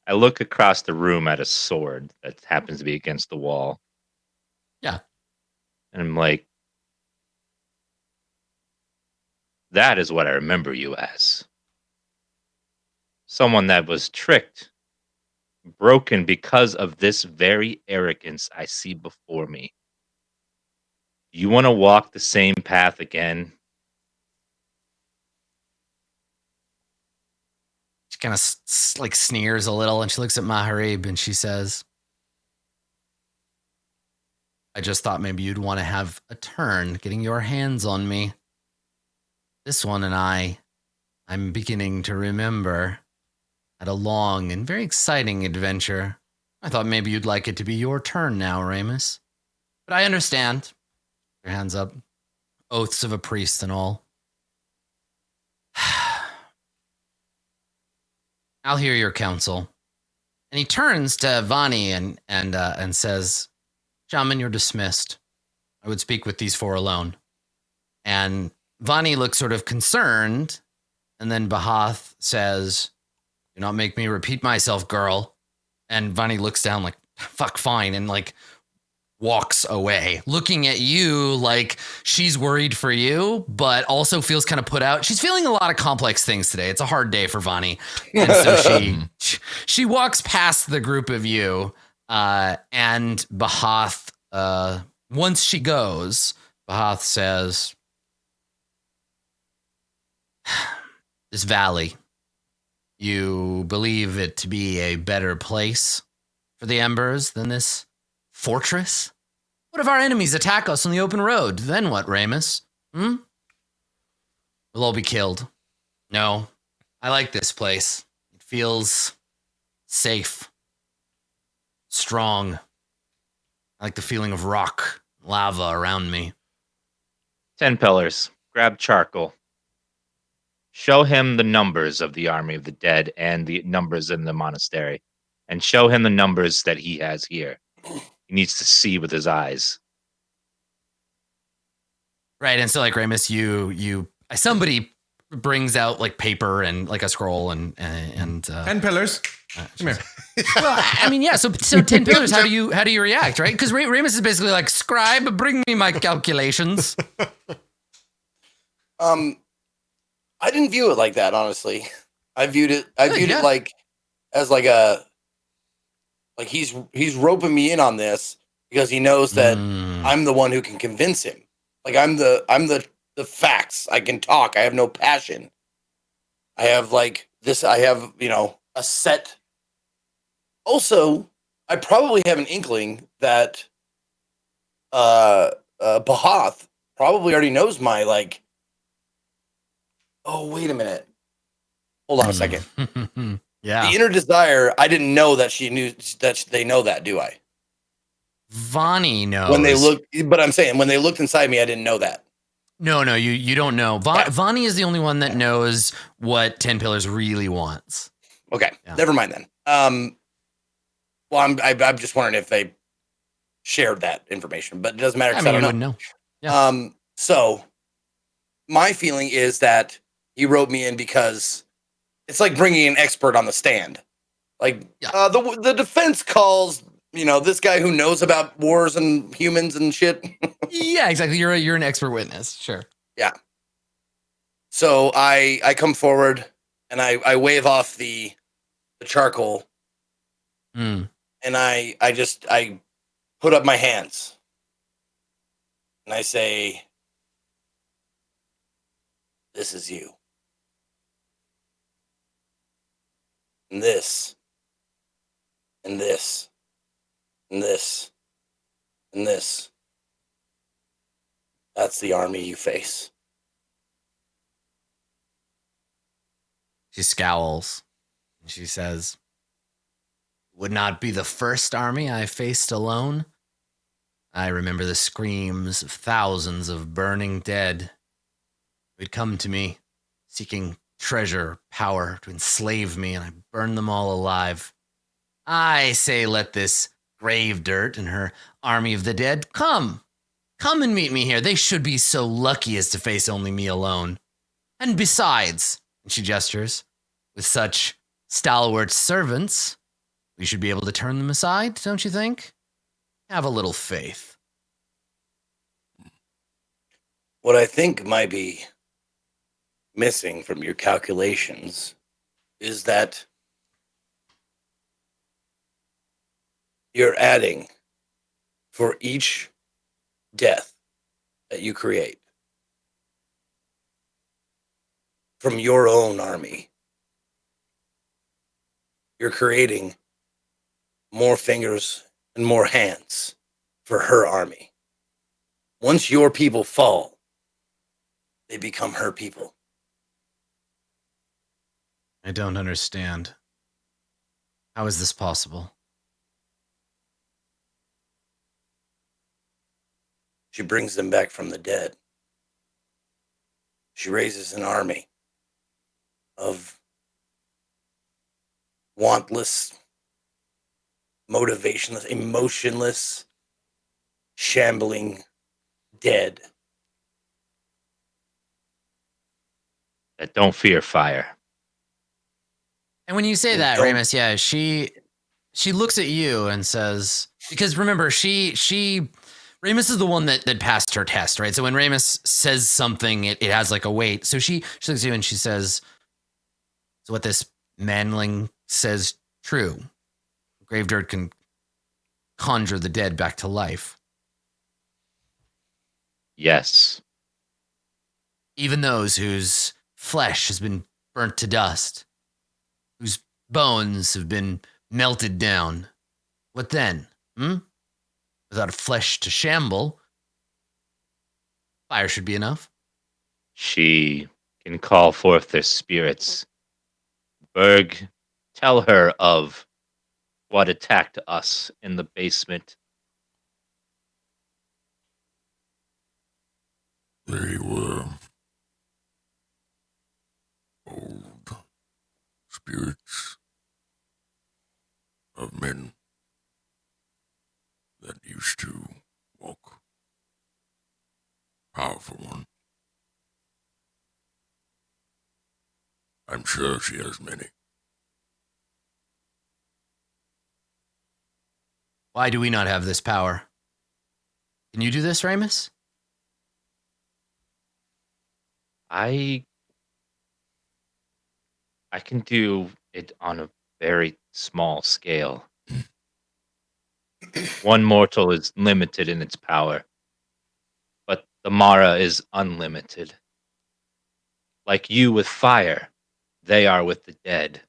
I look across the room at a sword that happens to be against the wall. Yeah. And I'm like, that is what I remember you as. Someone that was tricked, broken because of this very arrogance I see before me. You want to walk the same path again? She kind of like sneers a little, and she looks at Maharib and she says, I just thought maybe you'd want to have a turn getting your hands on me. This one and I'm beginning to remember, had a long and very exciting adventure. I thought maybe you'd like it to be your turn now, Ramus. But I understand. Your hands up. Oaths of a priest and all. I'll hear your counsel. And he turns to Vani and says, Shaman, you're dismissed. I would speak with these four alone. And Vani looks sort of concerned. And then Bahath says, do not make me repeat myself, girl. And Vani looks down like, fuck, fine. And like walks away, looking at you like she's worried for you, but also feels kind of put out. She's feeling a lot of complex things today. It's a hard day for Vani. And so she walks past the group of you, and Bahath, once she goes, Bahath says, this valley, you believe it to be a better place for the Embers than this fortress? What if our enemies attack us on the open road? Then what, Ramus? We'll all be killed. No, I like this place. It feels safe, strong. I like the feeling of rock, lava around me. 10 pillars. Grab charcoal. Show him the numbers of the army of the dead and the numbers in the monastery. And show him the numbers that he has here. He needs to see with his eyes. Right, and so like Ramus, somebody brings out like paper and like a scroll and 10 pillars. Come here. Well, I mean, yeah. So 10 pillars. How do you react, right? Because Ramus is basically like, scribe, bring me my calculations. I didn't view it like that, honestly. I viewed it like as like a like he's roping me in on this because he knows that I'm the one who can convince him. Like I'm the facts. I can talk. I have no passion. I have like this. I have a set. Also, I probably have an inkling that Bahath probably already knows my like. Oh, wait a minute. Hold on a second. Yeah. The inner desire, I didn't know that she knew that they know that, do I? Vani knows. When they look, but I'm saying when they looked inside me, I didn't know that. No, you don't know. Vani is the only one that knows what 10 Pillars really wants. Okay, Yeah. Never mind then. Well, I'm just wondering if they shared that information, but it doesn't matter. I mean, I you don't know. wouldn't know. Yeah. So my feeling is that he wrote me in because it's like bringing an expert on the stand. Like the defense calls, this guy who knows about wars and humans and shit. Yeah, exactly. You're an expert witness. Sure. Yeah. So I come forward and I wave off the charcoal and I put up my hands and I say, this is you. And this, and this, and this, and this. That's the army you face. She scowls and she says, would not be the first army I faced alone. I remember the screams of thousands of burning dead who had come to me seeking treasure, power to enslave me, and I burned them all alive. I say let this grave dirt and her army of the dead come and meet me here. They should be so lucky as to face only me alone. And besides, and she gestures, with such stalwart servants, we should be able to turn them aside, don't you think? Have a little faith. What I think might be missing from your calculations is that you're adding for each death that you create from your own army. You're creating more fingers and more hands for her army. Once your people fall, they become her people. I don't understand. How is this possible? She brings them back from the dead. She raises an army of wantless, motivationless, emotionless, shambling dead. That don't fear fire. And when you say And that, don't- Ramus, yeah, she looks at you and says, because remember, Ramus is the one that passed her test, right? So when Ramus says something, it has like a weight. So she looks at you and she says, so what this manling says true. Grave dirt can conjure the dead back to life. Yes. Even those whose flesh has been burnt to dust, whose bones have been melted down. What then? Without a flesh to shamble, fire should be enough. She can call forth their spirits. Berg, tell her of what attacked us in the basement. They were old spirits of men that used to walk. Powerful one. I'm sure she has many. Why do we not have this power? Can you do this, Ramus? I can do it on a very small scale. One mortal is limited in its power, but the Mara is unlimited. Like you with fire, they are with the dead.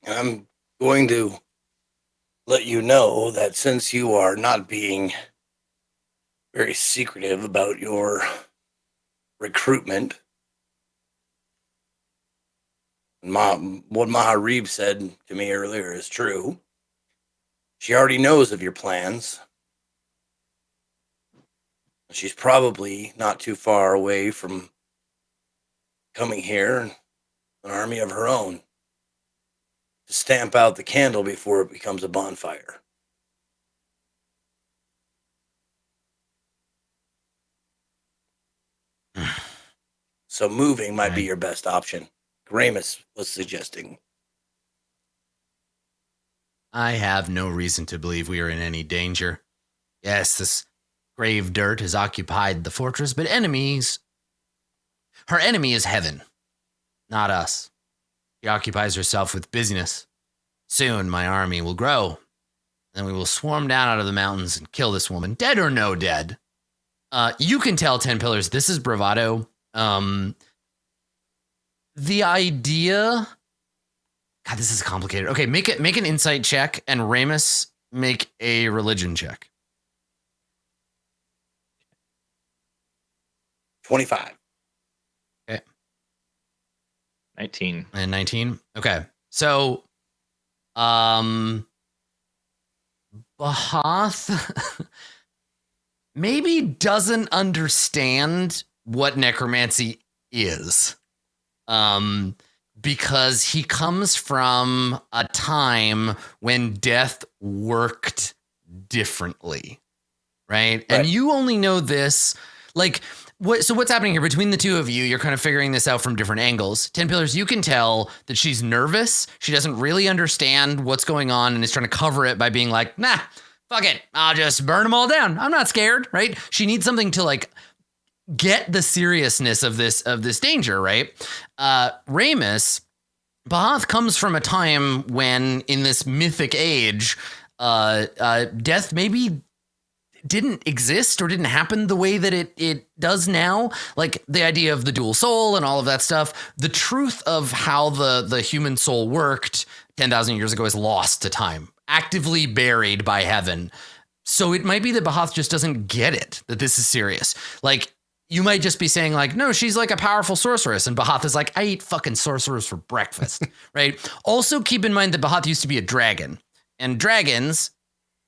I'm going to let you know that since you are not being very secretive about your recruitment, what Maharib said to me earlier is true. She already knows of your plans. She's probably not too far away from coming here, an army of her own, to stamp out the candle before it becomes a bonfire. So moving might be Right. your best option. Ramus was suggesting. I have no reason to believe we are in any danger. Yes, this grave dirt has occupied the fortress, but her enemy is heaven, not us. She occupies herself with busyness. Soon my army will grow. Then we will swarm down out of the mountains and kill this woman, dead or no dead. You can tell 10 Pillars, this is bravado. The idea... God, this is complicated. Okay, make an insight check, and Ramus make a religion check. 25. 19. And 19. Okay. So, Bahath maybe doesn't understand what necromancy is. Because he comes from a time when death worked differently. Right? And you only know this, like, what's happening here between the two of you? You're kind of figuring this out from different angles. 10 Pillars, you can tell that she's nervous. She doesn't really understand what's going on and is trying to cover it by being like, nah, fuck it. I'll just burn them all down. I'm not scared, right? She needs something to like get the seriousness of this danger, right? Ramus, Bahath comes from a time when in this mythic age, death maybe didn't exist or didn't happen the way that it does now. Like the idea of the dual soul and all of that stuff. The truth of how the human soul worked 10,000 years ago is lost to time, actively buried by heaven. So it might be that Bahath just doesn't get it, that this is serious. Like, you might just be saying like, no, she's like a powerful sorceress. And Bahath is like, I eat fucking sorcerers for breakfast, right? Also keep in mind that Bahath used to be a dragon. And dragons,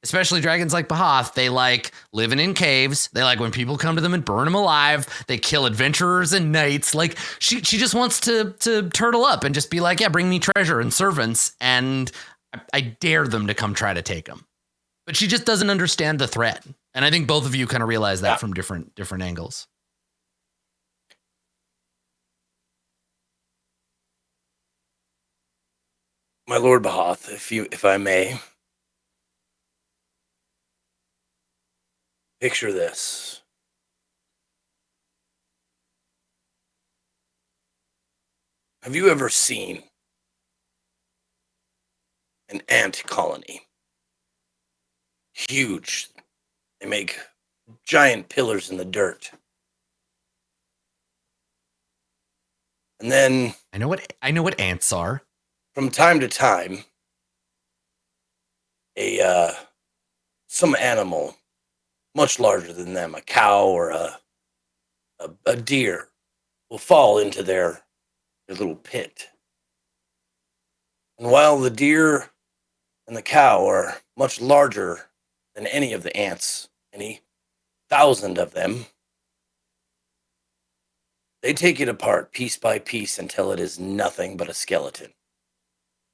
especially dragons like Bahath, they like living in caves. They like when people come to them and burn them alive. They kill adventurers and knights. Like she just wants to turtle up and just be like, yeah, bring me treasure and servants. And I dare them to come try to take them. But she just doesn't understand the threat. And I think both of you kind of realize that from different angles. My Lord Bahath, if I may, picture this. Have you ever seen an ant colony? Huge. They make giant pillars in the dirt. And then I know what ants are. From time to time, some animal much larger than them, a cow or a deer, will fall into their little pit. And while the deer and the cow are much larger than any of the ants, any 1,000 of them, they take it apart piece by piece until it is nothing but a skeleton.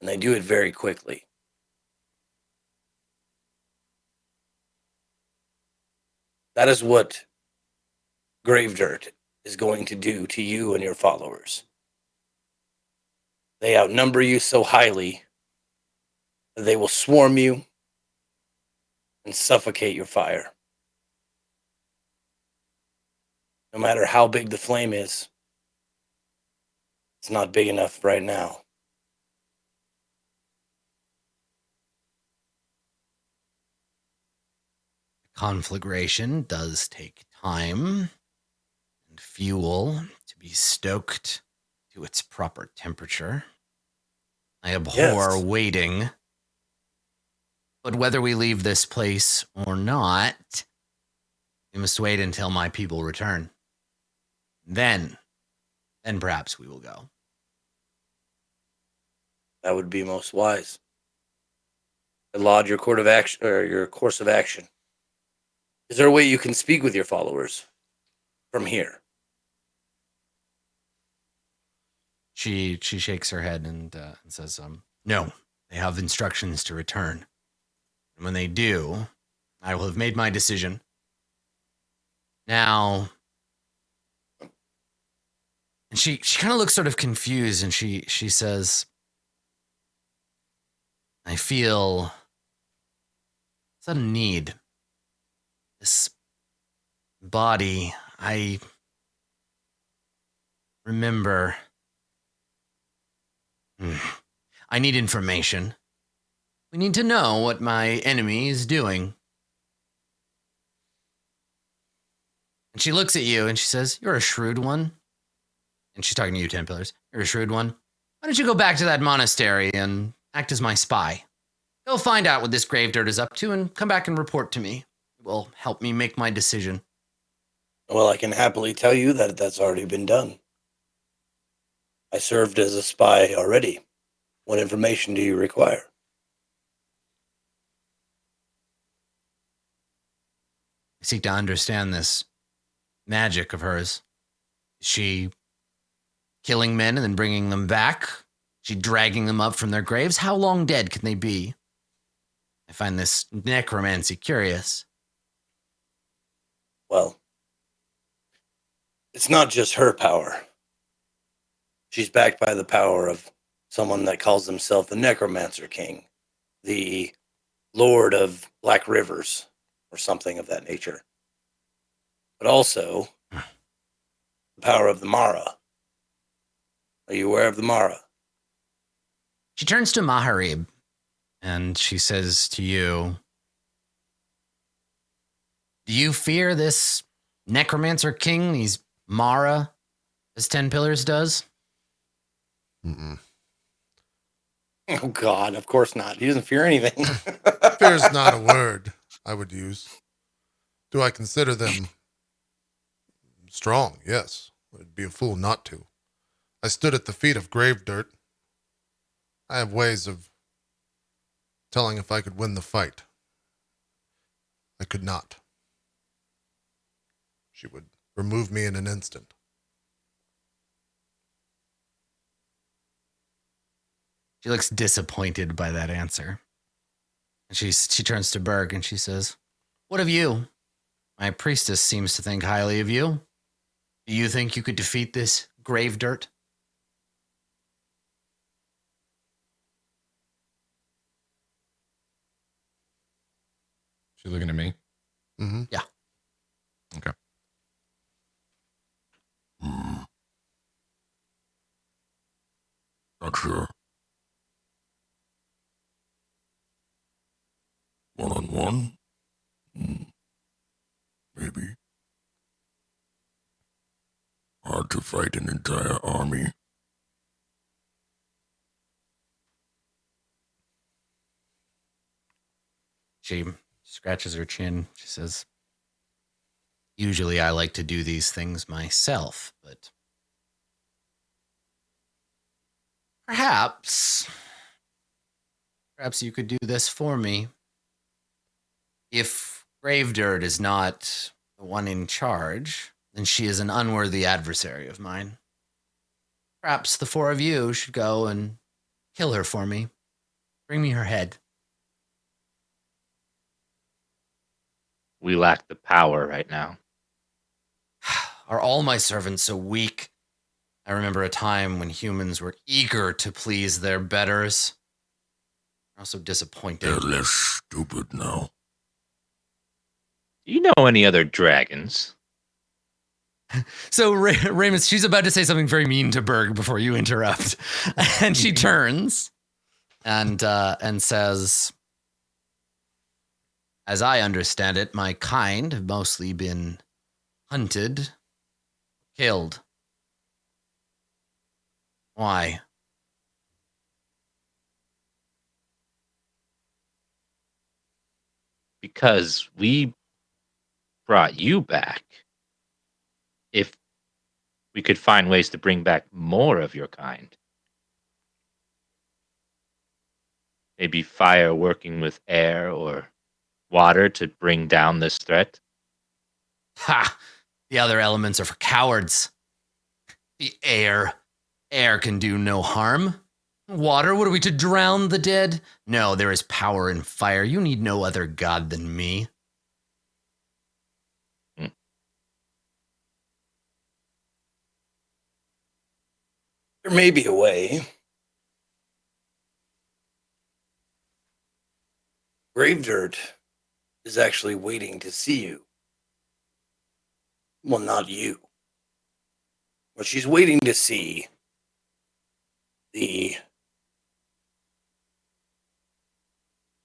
And they do it very quickly. That is what grave dirt is going to do to you and your followers. They outnumber you so highly that they will swarm you and suffocate your fire. No matter how big the flame is, it's not big enough right now. Conflagration does take time and fuel to be stoked to its proper temperature. I abhor waiting. But whether we leave this place or not, we must wait until my people return. Then perhaps we will go. That would be most wise. Laud your course of action. Is there a way you can speak with your followers from here? She shakes her head and says, no, they have instructions to return. And when they do, I will have made my decision. Now, and she kind of looks sort of confused, and she says, I feel it's a need. This body, I remember. I need information. We need to know what my enemy is doing. And she looks at you and she says, you're a shrewd one. And she's talking to you, 10 Pillars. You're a shrewd one. Why don't you go back to that monastery and act as my spy? Go find out what this grave dirt is up to and come back and report to me. It will help me make my decision. Well, I can happily tell you that that's already been done. I served as a spy already. What information do you require? I seek to understand this magic of hers. Is she killing men and then bringing them back? Is she dragging them up from their graves? How long dead can they be? I find this necromancy curious. Well, it's not just her power. She's backed by the power of someone that calls himself the Necromancer King, the Lord of Black Rivers, or something of that nature. But also, the power of the Mara. Are you aware of the Mara? She turns to Maharib and she says to you, do you fear this Necromancer King, these Mara, as 10 Pillars does? Mm-mm. Oh God, of course not. He doesn't fear anything. Fear's not a word I would use. Do I consider them strong? Yes. I'd be a fool not to. I stood at the feet of grave dirt. I have ways of telling if I could win the fight. I could not. She would remove me in an instant. She looks disappointed by that answer. And she turns to Berg and she says, "What of you? My priestess seems to think highly of you. Do you think you could defeat this grave dirt?" She looking at me? Mm-hmm. Yeah. Okay. Not sure. One-on-one? Maybe. Hard to fight an entire army. She scratches her chin. She says, "Usually I like to do these things myself, but perhaps you could do this for me. If grave dirt is not the one in charge, then she is an unworthy adversary of mine. Perhaps the four of you should go and kill her for me. Bring me her head." We lack the power right now. Are all my servants so weak? I remember a time when humans were eager to please their betters. They're also disappointed. They're less stupid now. Do you know any other dragons? So Ramus, she's about to say something very mean to Berg before you interrupt, and she turns and says, "As I understand it, my kind have mostly been hunted, killed. Why?" Because we brought you back. If we could find ways to bring back more of your kind. Maybe fire working with air or water to bring down this threat. Ha! The other elements are for cowards. The air can do no harm. Water, what are we, to drown the dead? No, there is power in fire. You need no other god than me. There may be a way. Grave dirt is actually waiting to see you. Well, not you. But she's waiting to see the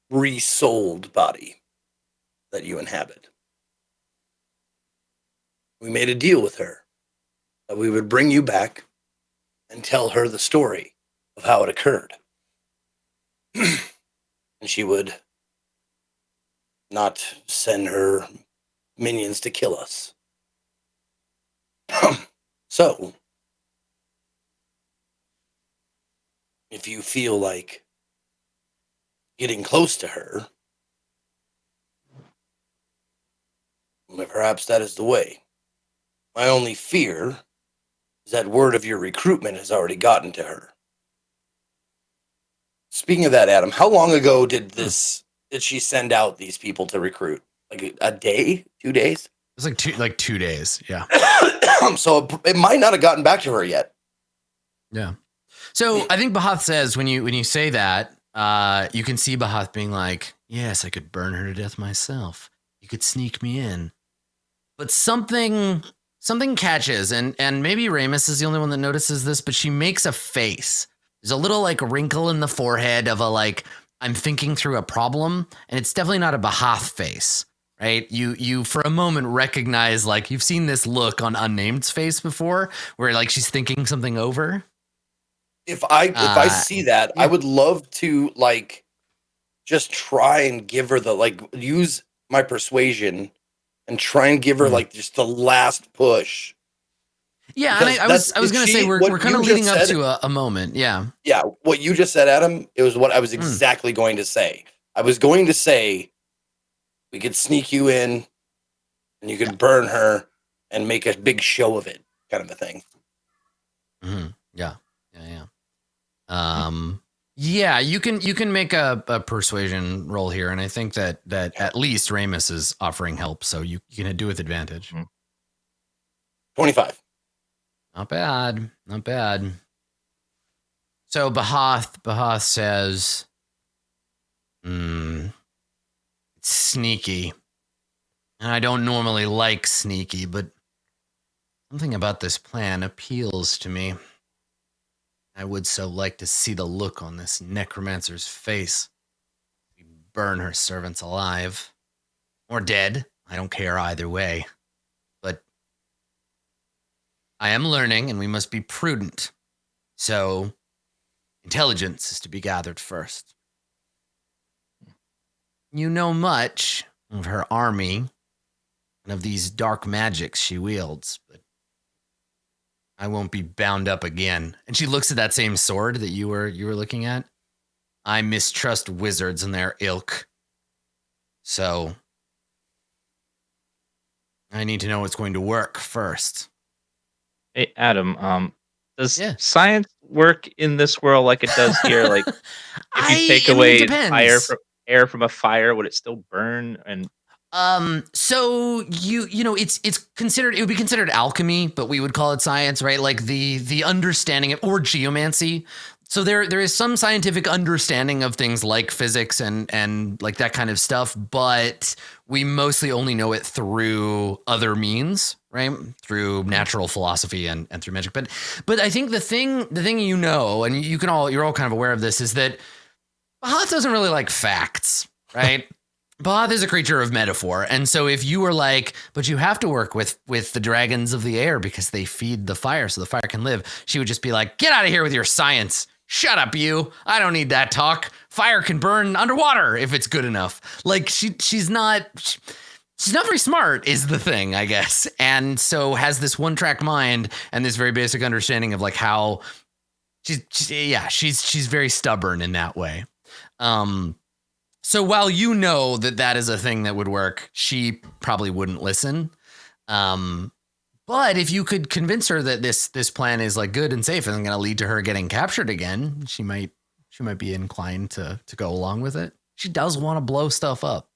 resold body that you inhabit. We made a deal with her that we would bring you back and tell her the story of how it occurred. And she would not send her minions to kill us. So, if you feel like getting close to her, perhaps that is the way. My only fear is that word of your recruitment has already gotten to her. Speaking of that, Adam, how long ago did she send out these people to recruit? Like a day? 2 days? It's like 2 days, yeah. So it might not have gotten back to her yet. Yeah. So I think Bahath says when you say that, you can see Bahath being like, "Yes, I could burn her to death myself. You could sneak me in." But something catches, and maybe Ramus is the only one that notices this, but she makes a face. There's a little like wrinkle in the forehead of a like, I'm thinking through a problem, and it's definitely not a Bahath face, right? You for a moment recognize, like, you've seen this look on Unnamed's face before, where like she's thinking something over. If I see that, I would love to like just try and give her the like use my persuasion and try and give her like just the last push. Yeah, and I was gonna say we're kind of leading up to a moment. Yeah. Yeah, what you just said, Adam, it was what I was exactly going to say. I was going to say we could sneak you in and you could burn her and make a big show of it, kind of a thing. Mm-hmm. Yeah. Yeah, you can make a persuasion roll here, and I think that at least Ramus is offering help, so you can do with advantage. 25. Not bad. So Bahath says, it's sneaky. And I don't normally like sneaky, but something about this plan appeals to me. I would so like to see the look on this necromancer's face. We burn her servants alive. Or dead. I don't care either way. But I am learning, and we must be prudent. So, intelligence is to be gathered first. You know much of her army and of these dark magics she wields, but I won't be bound up again. And she looks at that same sword that you were looking at. I mistrust wizards and their ilk. So I need to know what's going to work first. Hey, Adam, does science work in this world like it does here? Like, if you take away air from a fire, would it still burn? And so you know it's considered, it would be considered alchemy, but we would call it science, right? Like the understanding of, or geomancy. So there is some scientific understanding of things like physics and like that kind of stuff, but we mostly only know it through other means, right? Through natural philosophy and through magic. But I think the thing you know, and you're all kind of aware of this, is that Bahath doesn't really like facts, right? Bahath is a creature of metaphor. And so if you were like, but you have to work with the dragons of the air because they feed the fire so the fire can live, she would just be like, get out of here with your science. Shut up, you. I don't need that talk. Fire can burn underwater if it's good enough. Like she's not very smart is the thing, I guess. And so has this one-track mind and this very basic understanding of like how she's very stubborn in that way. So while you know that is a thing that would work, she probably wouldn't listen. But if you could convince her that this plan is like good and safe and going to lead to her getting captured again, she might be inclined to go along with it. She does want to blow stuff up.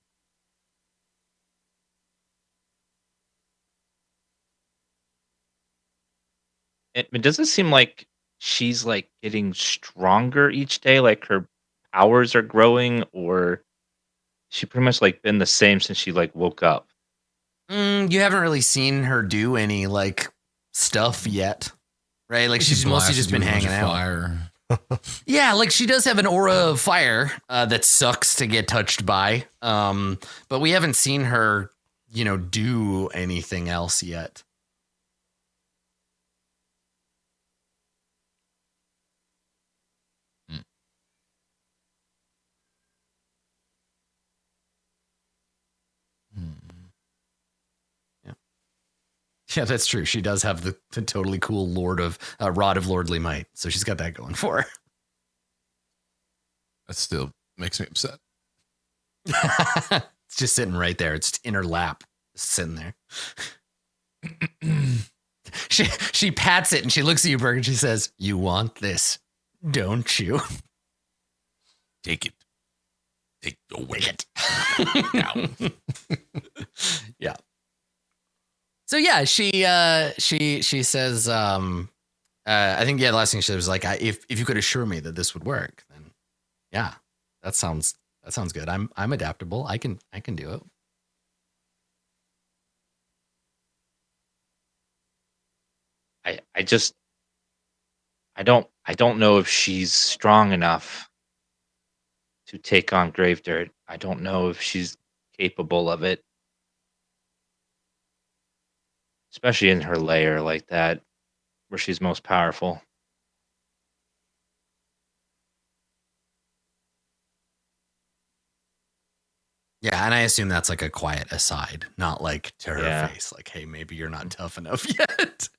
it doesn't seem like she's like getting stronger each day. Like her powers are growing, or she pretty much like been the same since she like woke up. You haven't really seen her do any like stuff yet, right? Like she's mostly just been hanging out. Fire. Yeah, like she does have an aura of fire that sucks to get touched by. But we haven't seen her, do anything else yet. Yeah, that's true. She does have the totally cool rod of lordly might. So she's got that going for her. That still makes me upset. It's just sitting right there. It's in her lap, just sitting there. She pats it and she looks at you, Berg, and she says, "You want this, don't you?" Take it. Take away it. Yeah. So yeah, she says, I think the last thing she said was like, if you could assure me that this would work, then yeah, that sounds good. I'm adaptable. I can do it. I don't know if she's strong enough to take on Gravedirt. I don't know if she's capable of it. Especially in her lair like that, where she's most powerful. Yeah, and I assume that's like a quiet aside, not like to her Yeah. face, like, hey, maybe you're not tough enough yet.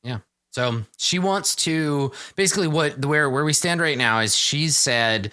Yeah. So she wants to basically where we stand right now is she's said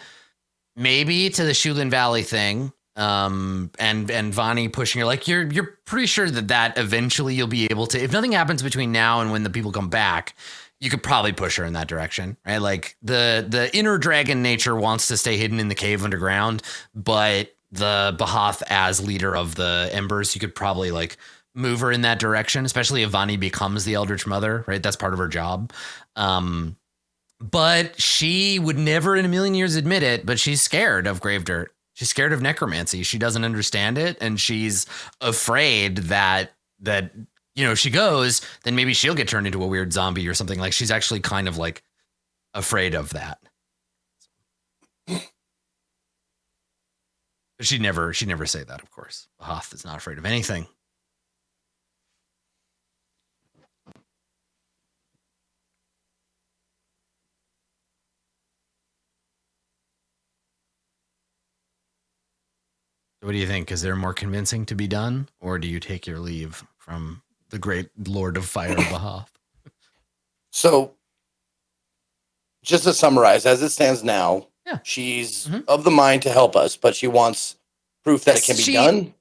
maybe to the Shulin Valley thing. And Vani pushing her like you're pretty sure that eventually you'll be able to, if nothing happens between now and when the people come back, you could probably push her in that direction, right? Like the inner dragon nature wants to stay hidden in the cave underground, but the Bahath as leader of the Embers, you could probably like move her in that direction, especially if Vani becomes the Eldritch Mother, right? That's part of her job. But she would never in a million years admit it, but she's scared of grave dirt. She's scared of necromancy. She doesn't understand it, and she's afraid that if she goes, then maybe she'll get turned into a weird zombie or something. Like she's actually kind of like afraid of that. But she'd never say that, of course. Bahath is not afraid of anything. So what do you think? Is there more convincing to be done, or do you take your leave from the great Lord of Fire, Bahath? So, just to summarize, as it stands now, Yeah. she's of the mind to help us, but she wants proof that it can be done.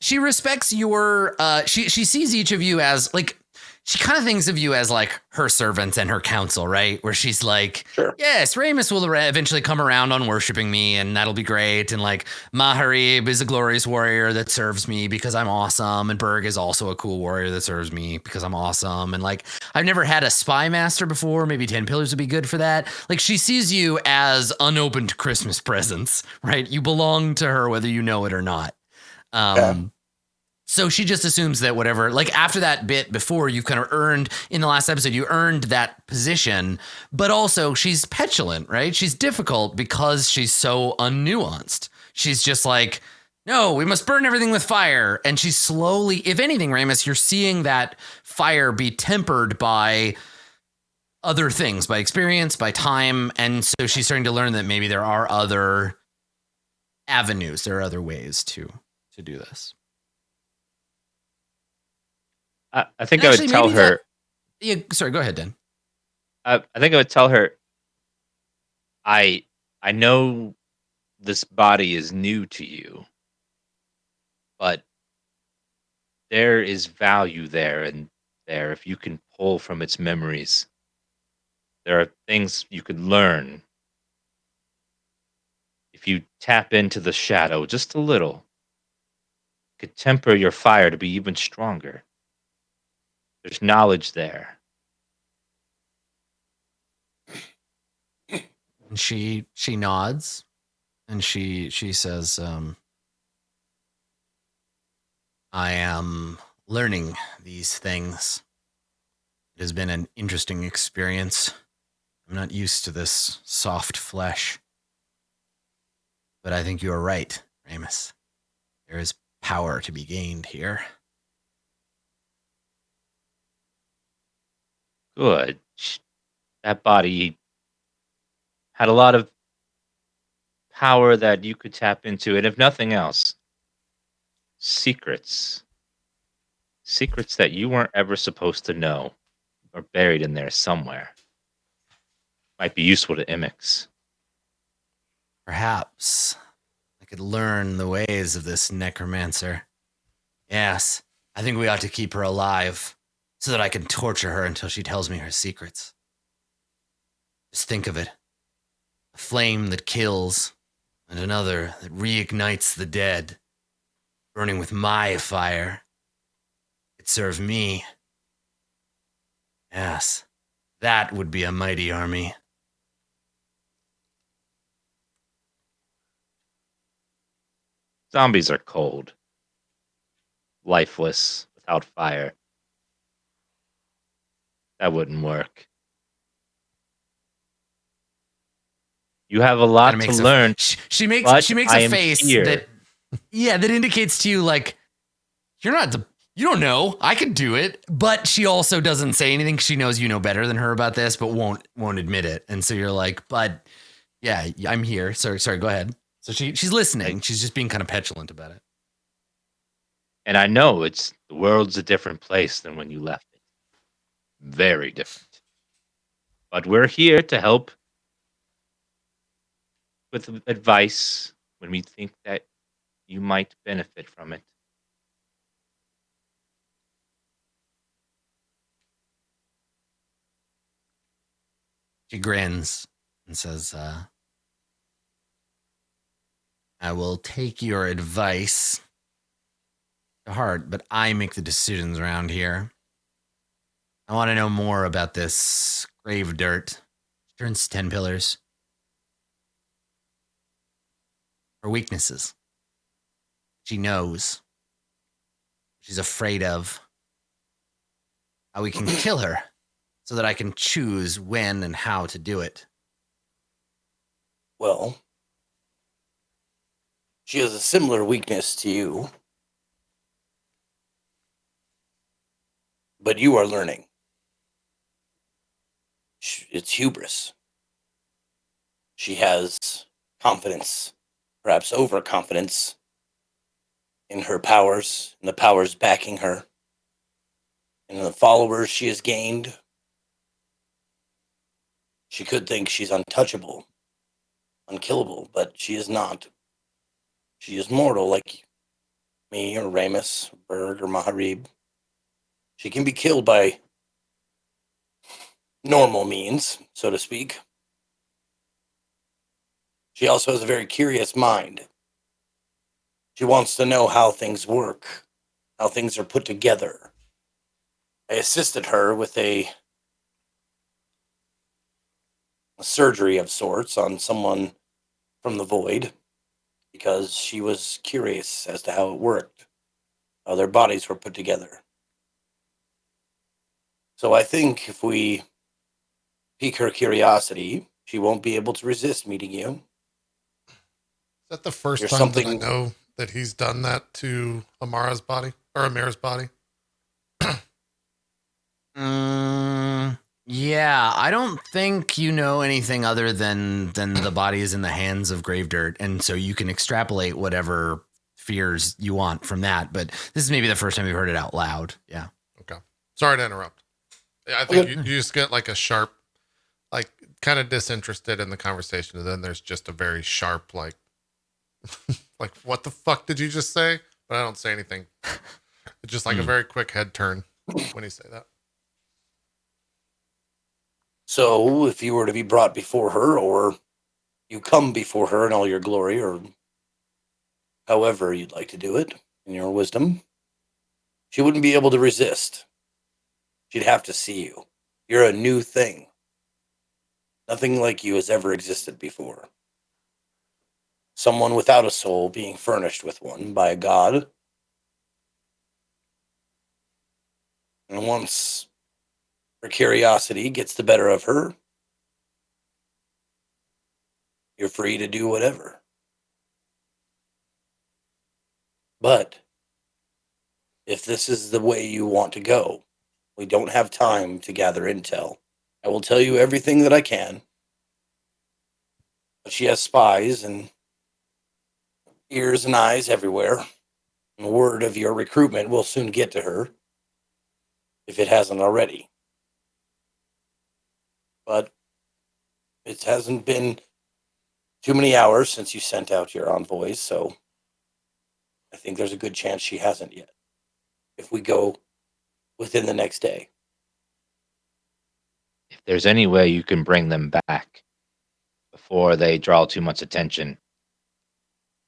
She respects your. She sees each of you as like. She kind of thinks of you as like her servants and her counsel, right? Where she's like, Sure. Yes, Ramus will eventually come around on worshiping me, and that'll be great. And like Maharib is a glorious warrior that serves me because I'm awesome, and Berg is also a cool warrior that serves me because I'm awesome. And like I've never had a spy master before. Maybe 10 Pillars would be good for that. Like she sees you as unopened Christmas presents, right? You belong to her whether you know it or not. So she just assumes that whatever, like after that bit before, you kind of earned in the last episode, you earned that position, but also she's petulant, right? She's difficult because she's so unnuanced. She's just like, no, we must burn everything with fire. And she's slowly, if anything, Ramus, you're seeing that fire be tempered by other things, by experience, by time. And so she's starting to learn that maybe there are other avenues, there are other ways to do this. I think I would tell her. Sorry, go ahead, Dan. I think I would tell her. I know this body is new to you, but there is value there, and there if you can pull from its memories. There are things you could learn if you tap into the shadow just a little. It could temper your fire to be even stronger. There's knowledge there. And she nods, and she says, I am learning these things. It has been an interesting experience. I'm not used to this soft flesh. But I think you are right, Ramus. There is power to be gained here. Good. That body had a lot of power that you could tap into, and if nothing else, secrets. Secrets that you weren't ever supposed to know are buried in there somewhere. Might be useful to Imix. Perhaps I could learn the ways of this necromancer. Yes, I think we ought to keep her alive so that I can torture her until she tells me her secrets. Just think of it. A flame that kills, and another that reignites the dead, burning with my fire. It served me. Yes, that would be a mighty army. Zombies are cold, lifeless, without fire. That wouldn't work. You have a lot to learn. She makes a face that indicates to you like you're not the, you don't know. I could do it. But she also doesn't say anything. She knows you know better than her about this, but won't admit it. And so you're like, but yeah, I'm here. Sorry, go ahead. So she's listening. She's just being kind of petulant about it. And I know the world's a different place than when you left it. Very different. But we're here to help with advice when we think that you might benefit from it. She grins and says, I will take your advice to heart, but I make the decisions around here. I want to know more about this grave dirt. She turns to 10 pillars. Her weaknesses. She knows. She's afraid of. How we can kill her so that I can choose when and how to do it. Well, she has a similar weakness to you. But you are learning. It's hubris. She has confidence, perhaps overconfidence, in her powers, and the powers backing her, and the followers she has gained. She could think she's untouchable, unkillable, but she is not. She is mortal, like me or Ramus, Berg, or Maharib. She can be killed by normal means, so to speak. She also has a very curious mind. She wants to know how things work, how things are put together. I assisted her with a surgery of sorts on someone from the void because she was curious as to how it worked, how their bodies were put together. So I think if we pique her curiosity, she won't be able to resist meeting you. Is that the first There's time that I something- know that he's done that to Amara's body or Amira's body? Yeah, I don't think you know anything other than the body is in the hands of grave dirt, and so you can extrapolate whatever fears you want from that. But this is maybe the first time you've heard it out loud. Yeah. Okay. Sorry to interrupt. Yeah, I think you just get like a sharp, like kind of disinterested in the conversation, and then there's just a very sharp, like, like what the fuck did you just say? But I don't say anything. It's just like a very quick head turn when you say that. So if you were to be brought before her, or you come before her in all your glory, or however you'd like to do it in your wisdom, she wouldn't be able to resist. She'd have to see you. You're a new thing. Nothing like you has ever existed before. Someone without a soul being furnished with one by a god. And once her curiosity gets the better of her, you're free to do whatever. But if this is the way you want to go, we don't have time to gather intel. I will tell you everything that I can. But she has spies and ears and eyes everywhere. And word of your recruitment will soon get to her, if it hasn't already. But it hasn't been too many hours since you sent out your envoys, so I think there's a good chance she hasn't yet. If we go within the next day. If there's any way you can bring them back before they draw too much attention,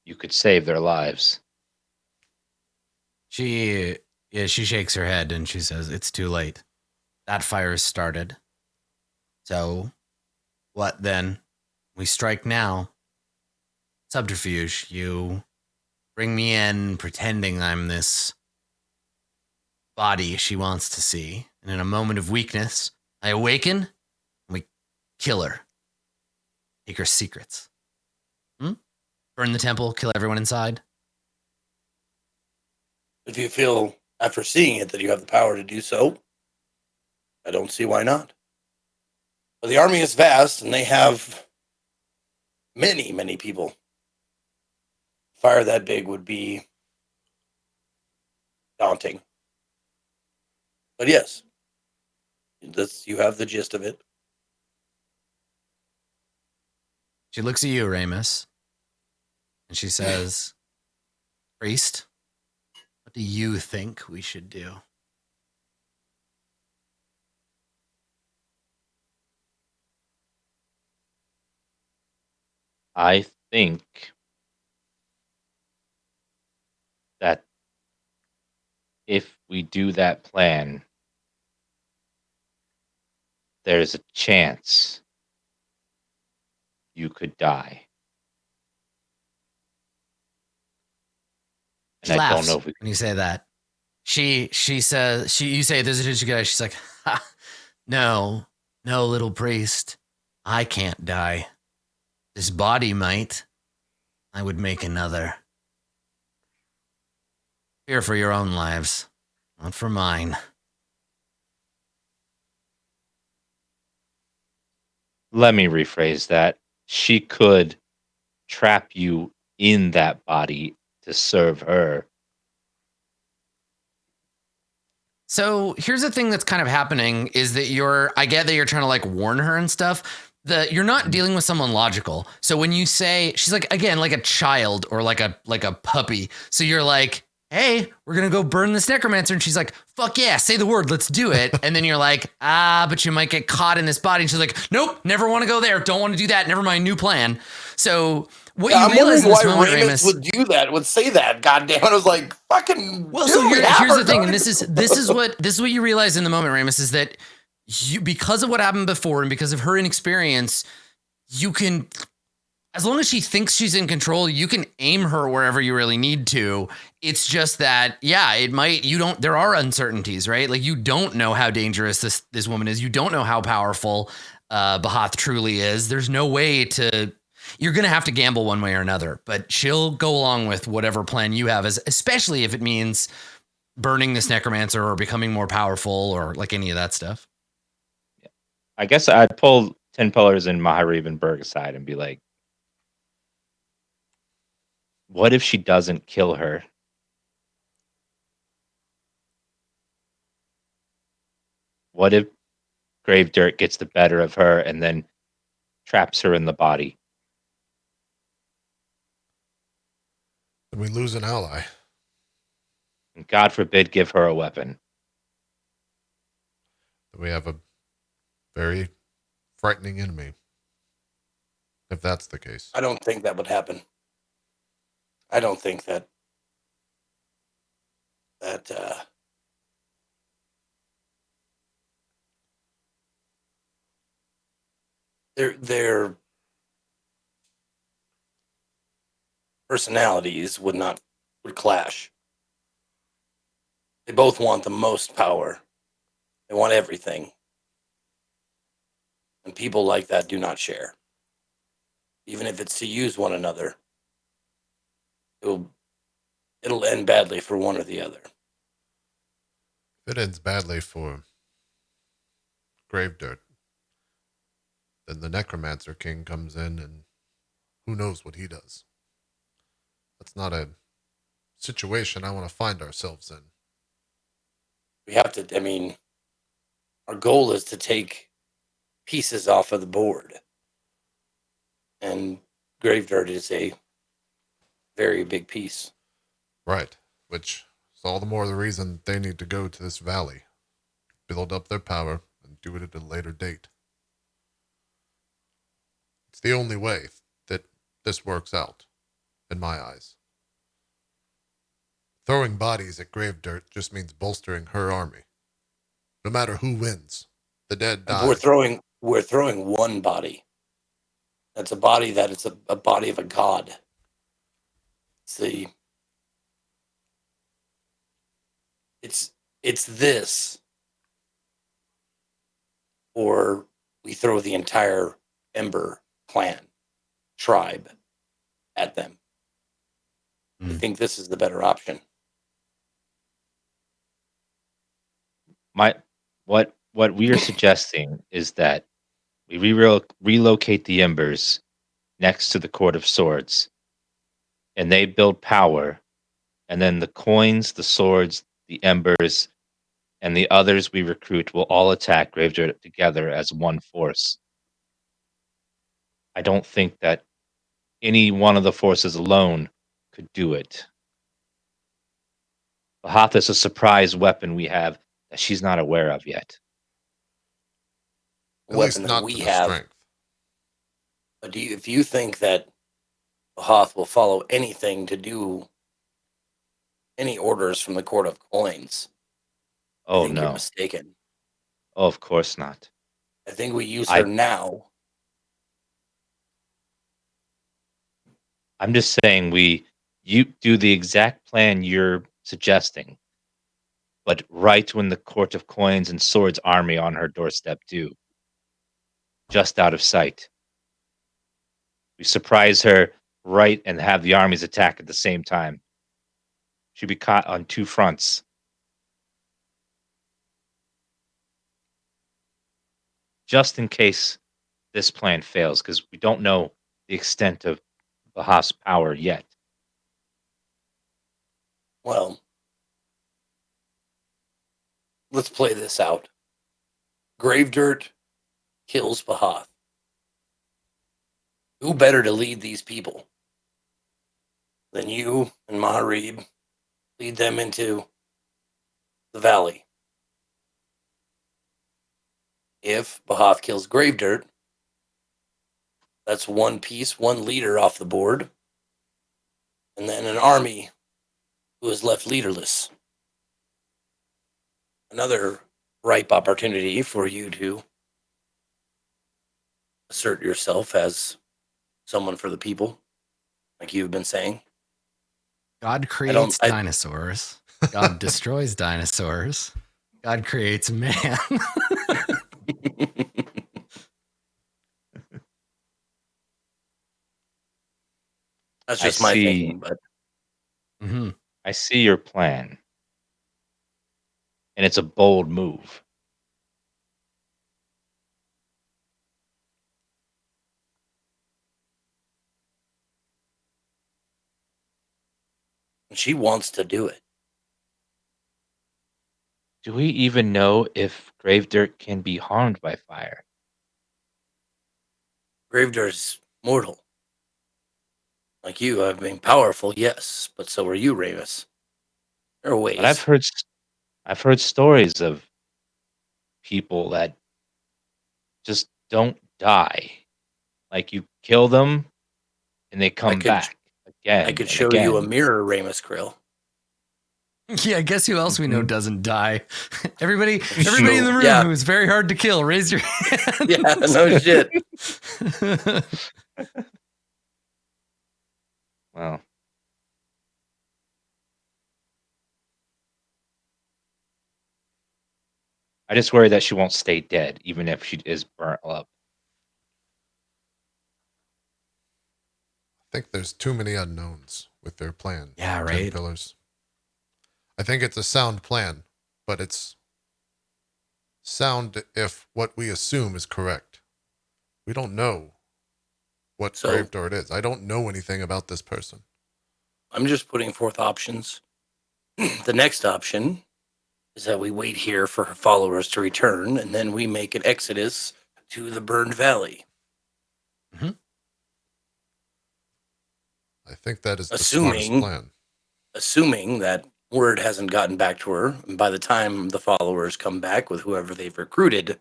you could save their lives. She shakes her head and she says, "It's too late. That fire has started. So, what then? We strike now. Subterfuge. You bring me in pretending I'm this body she wants to see. And in a moment of weakness, I awaken and we kill her. Take her secrets. Burn the temple, kill everyone inside. If you feel after seeing it that you have the power to do so, I don't see why not. But the army is vast, and they have many, many people. Fire that big would be daunting. But yes, you have the gist of it. She looks at you, Ramus, and she says, Priest, what do you think we should do? I think that if we do that plan, there's a chance you could die. She And I don't laughs know if we when you say that. She says, you say, there's a chance you could die. She's like, ha, no, little priest. I can't die. This body might. I would make another. Fear for your own lives, not for mine. Let me rephrase that. She could trap you in that body to serve her. So here's the thing that's kind of happening is that I get that you're trying to like warn her and stuff. You're not dealing with someone logical. So when you say, she's like, again, like a child or like a puppy. So you're like, hey, we're going to go burn this necromancer. And she's like, fuck yeah, say the word, let's do it. And then you're like, but you might get caught in this body. And she's like, nope, never want to go there. Don't want to do that. Never mind, new plan. So what you realize in this moment, Ramus, would do that, would say that. God damn it. I was like, fucking. Well, dude, so here's the thing. done. And this is what you realize in the moment, Ramus, is that because of what happened before and because of her inexperience, you can, as long as she thinks she's in control, you can aim her wherever you really need to. It's just that, yeah, there are uncertainties, right? Like you don't know how dangerous this woman is. You don't know how powerful Bahath truly is. There's no way you're going to have to gamble one way or another, but she'll go along with whatever plan you have, especially if it means burning this necromancer or becoming more powerful or like any of that stuff. I guess I'd pull 10 Pillars and Maharib and Berg aside and be like, what if she doesn't kill her? What if Grave Dirt gets the better of her and then traps her in the body? Then we lose an ally. And God forbid, give her a weapon. Then we have a very frightening enemy. If that's the case. I don't think that would happen. I don't think that their personalities would clash. They both want the most power. They want everything. And people like that do not share. Even if it's to use one another, it'll end badly for one or the other. If it ends badly for Grave Dirt, then the Necromancer King comes in and who knows what he does. That's not a situation I want to find ourselves in. We have to, our goal is to take pieces off of the board. And Grave Dirt is a very big piece. Right. Which is all the more the reason they need to go to this valley. Build up their power and do it at a later date. It's the only way that this works out, in my eyes. Throwing bodies at Grave Dirt just means bolstering her army. No matter who wins, the dead die. We're throwing one body. That's a body that it's a body of a god. It's this, or we throw the entire Ember clan tribe at them. I think this is the better option. What we are suggesting is that we relocate the embers next to the Court of Swords, and they build power, and then the coins, the swords, the embers, and the others we recruit will all attack Gravedirt together as one force. I don't think that any one of the forces alone could do it. Bahath is a surprise weapon we have that she's not aware of yet. At least Weapon that not we to the have. strength. But if you think that Bahath will follow anything to do any orders from the Court of Coins, I Oh think you're no. mistaken. Oh, of course not. I think we use her now. I'm just saying you do the exact plan you're suggesting, but right when the Court of Coins and Swords army on her doorstep do, just out of sight. We surprise her right and have the armies attack at the same time. She'd be caught on two fronts. Just in case this plan fails, because we don't know the extent of Baha's power yet. Well, let's play this out. Gravedirt kills Bahath. Who better to lead these people than you and Maharib lead them into the valley? If Bahath kills Gravedirt, that's one piece, one leader off the board, and then an army who is left leaderless. Another ripe opportunity for you to assert yourself as someone for the people, like you've been saying. God creates dinosaurs. God destroys dinosaurs. God creates man. That's just my thinking, but I see your plan. And it's a bold move. she wants to do it. Do we even know if Gravedirt can be harmed by fire? Gravedirt's mortal. Like you, I've been powerful, yes, but so are you, Ramus. There are ways. But I've heard stories of people that just don't die. Like you kill them and they come back again. I could show you a mirror, Ramus Krill. Yeah, guess who else we know doesn't die? Everybody in the room who's very hard to kill, raise your hand. Yeah, no shit. Well, I just worry that she won't stay dead, even if she is burnt up. I think there's too many unknowns with their plan. Yeah, right. 10 pillars. I think it's a sound plan, but it's sound if what we assume is correct. We don't know what Gravedirt is. I don't know anything about this person. I'm just putting forth options. The next option is that we wait here for her followers to return, and then we make an exodus to the burned valley. Mm-hmm. I think that is the smartest plan. Assuming that word hasn't gotten back to her, and by the time the followers come back with whoever they've recruited,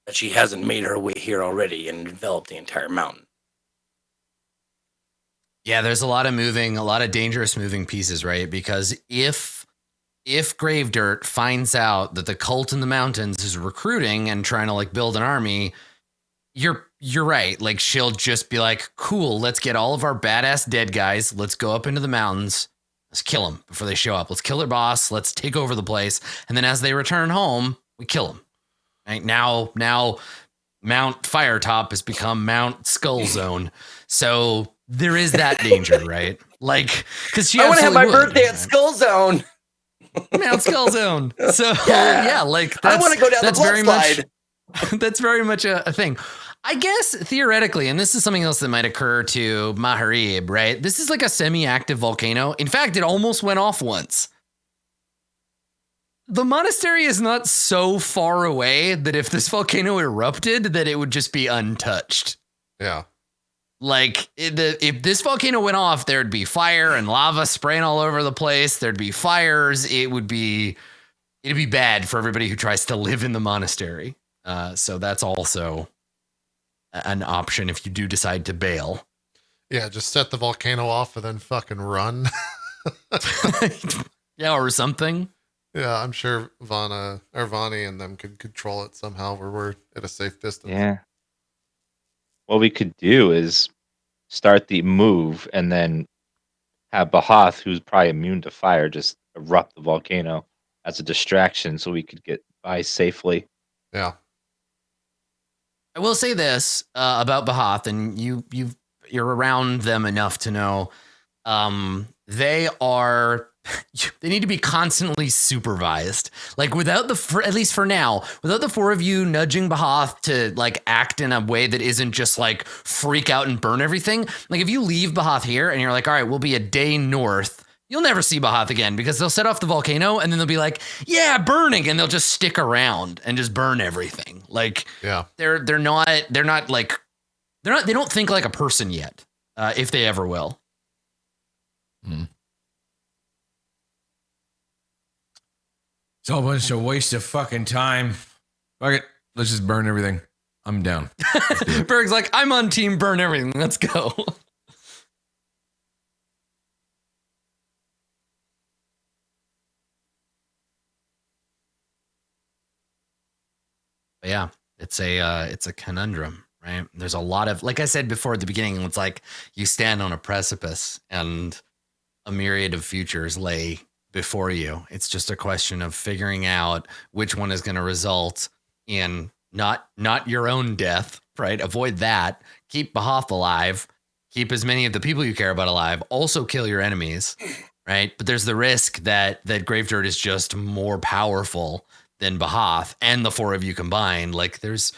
that she hasn't made her way here already and enveloped the entire mountain. Yeah, there's a lot of dangerous moving pieces, right? Because if Gravedirt finds out that the cult in the mountains is recruiting and trying to like build an army, you're right. Like she'll just be like, cool, let's get all of our badass dead guys. Let's go up into the mountains. Let's kill them before they show up. Let's kill their boss. Let's take over the place. And then as they return home, we kill them. Right now Mount Firetop has become Mount Skull Zone. So there is that danger, right? Like, because I want to have my birthday at Skull Zone. Mount Skull Zone. So yeah, like I want to go down the that's blood very slide. much that's very much a thing. I guess theoretically, and this is something else that might occur to Maharib, right? This is like a semi-active volcano. In fact, it almost went off once. The monastery is not so far away that if this volcano erupted, that it would just be untouched. Yeah. Like if this volcano went off, there'd be fire and lava spraying all over the place. There'd be fires. It'd be bad for everybody who tries to live in the monastery. So that's also an option if you do decide to bail. Yeah, just set the volcano off and then fucking run. Yeah, or something. Yeah, I'm sure Vani and them could control it somehow where we're at a safe distance. Yeah. What we could do is start the move and then have Bahath, who's probably immune to fire, just erupt the volcano as a distraction so we could get by safely. Yeah. I will say this about Bahath, and you're around them enough to know they need to be constantly supervised. Like without at least for now, without the four of you nudging Bahath to like act in a way that isn't just like freak out and burn everything. Like if you leave Bahath here and you're like, all right, we'll be a day north, you'll never see Bahath again because they'll set off the volcano and then they'll be like, yeah, burning, and they'll just stick around and just burn everything. Like Yeah. they don't think like a person yet, if they ever will. It's all a bunch of waste of fucking time. Fuck it. Let's just burn everything. I'm down. Berg's like, I'm on team burn everything. Let's go. But yeah, it's a conundrum, right? There's a lot of, like I said before at the beginning, it's like you stand on a precipice and a myriad of futures lay before you. It's just a question of figuring out which one is going to result in not your own death, right? Avoid that. Keep Bahath alive. Keep as many of the people you care about alive. Also kill your enemies, right? But there's the risk that Gravedirt is just more powerful than Bahath and the four of you combined. Like there's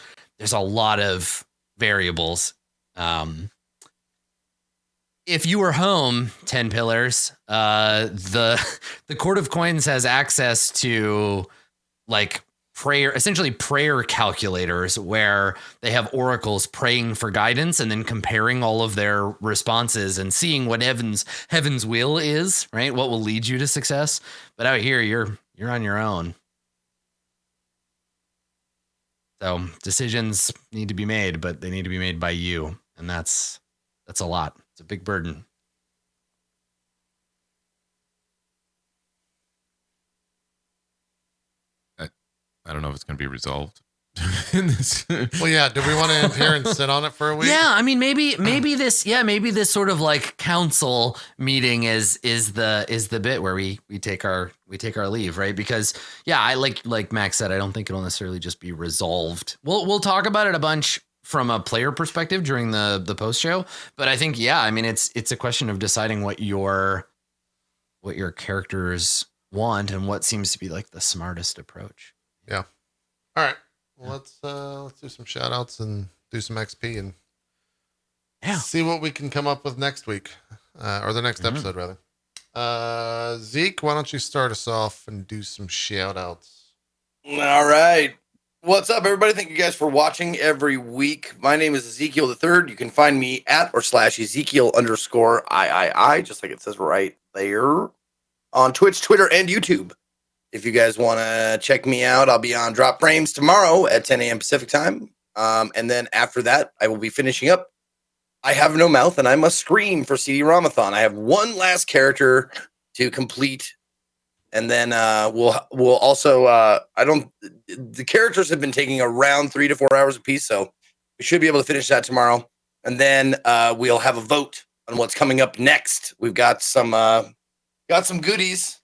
a lot of variables. If you were home, 10 Pillars, the Court of Coins has access to like essentially prayer calculators where they have oracles praying for guidance and then comparing all of their responses and seeing what heaven's will is, right? What will lead you to success. But out here, you're on your own. So decisions need to be made, but they need to be made by you. And that's a lot. It's a big burden. I don't know if it's going to be resolved. In this. Well, yeah. Do we want to end here and sit on it for a week? Yeah, I mean, maybe this sort of like council meeting is the bit where we take our leave, right? Because yeah, I like Max said, I don't think it'll necessarily just be resolved. We'll talk about it a bunch from a player perspective during the post show, but I think I mean it's a question of deciding what your characters want and what seems to be like the smartest approach. Yeah. All right. Well, let's do some shout outs and do some XP and see what we can come up with next week, or the next episode rather. Zeke, why don't you start us off and do some shout outs? All right. What's up, everybody? Thank you guys for watching every week. My name is Ezekiel III. You can find me at or / Ezekiel_III, just like it says right there, on Twitch, Twitter, and YouTube. If you guys want to check me out, I'll be on Drop Frames tomorrow at 10 a.m. Pacific time. And then after that, I will be finishing up I Have No Mouth and I Must Scream for CD Ramathon. I have one last character to complete. And then we'll also, the characters have been taking around 3 to 4 hours a piece. So we should be able to finish that tomorrow. And then we'll have a vote on what's coming up next. We've got some goodies.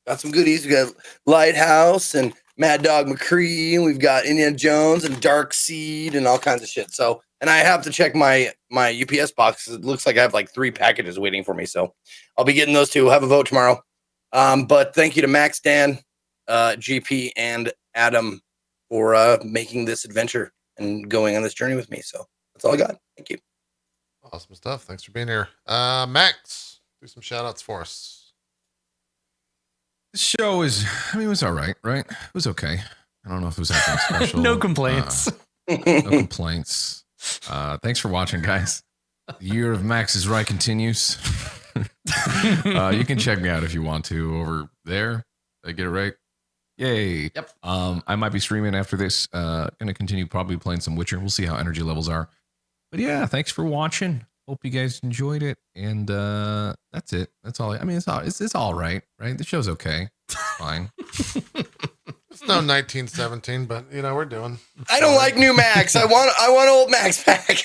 We got Lighthouse and Mad Dog McCree, and we've got Indiana Jones and Dark Seed and all kinds of shit. So, and I have to check my UPS box. It looks like I have like 3 packages waiting for me. So I'll be getting those 2. We'll have a vote tomorrow. But thank you to Max, Dan, GP, and Adam for making this adventure and going on this journey with me. So that's all I got. Thank you. Awesome stuff. Thanks for being here. Max, do some shout outs for us. This show it was all right, right? It was okay. I don't know if it was anything special. No complaints. No complaints. Thanks for watching, guys. The year of Max's Right continues. You can check me out if you want to over there. Did I get it right? Yay. Yep. I might be streaming after this. Gonna continue probably playing some Witcher. We'll see how energy levels are. But yeah, thanks for watching. Hope you guys enjoyed it. And that's it. That's all. I mean, it's all right, right? The show's okay. It's fine. It's no 1917, but we're doing. I don't like new Max. I want old Max back.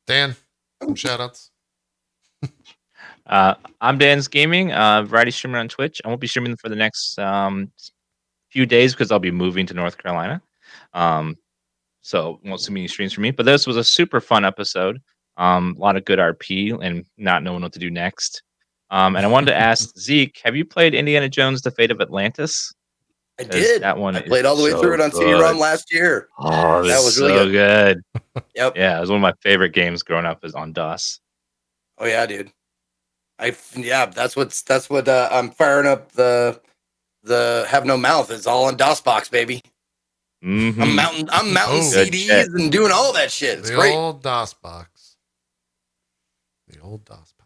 Dan, some shout outs. I'm DansGaming, variety streamer on Twitch. I won't be streaming for the next few days because I'll be moving to North Carolina. So won't see many streams from me. But this was a super fun episode. A lot of good RP and not knowing what to do next. And I wanted to ask Zeke, have you played Indiana Jones: The Fate of Atlantis? I did. That one I played all the way through it on CD-ROM last year. Oh, that was really so good. Yep. Yeah, it was one of my favorite games growing up. Is on DOS. Oh yeah, dude. That's what I'm firing up the Have No Mouth. It's all on DOSBox, baby. Mm-hmm. I'm mounting Good CDs shit. and doing all that shit. It's The great. old DOS box. The old DOS box.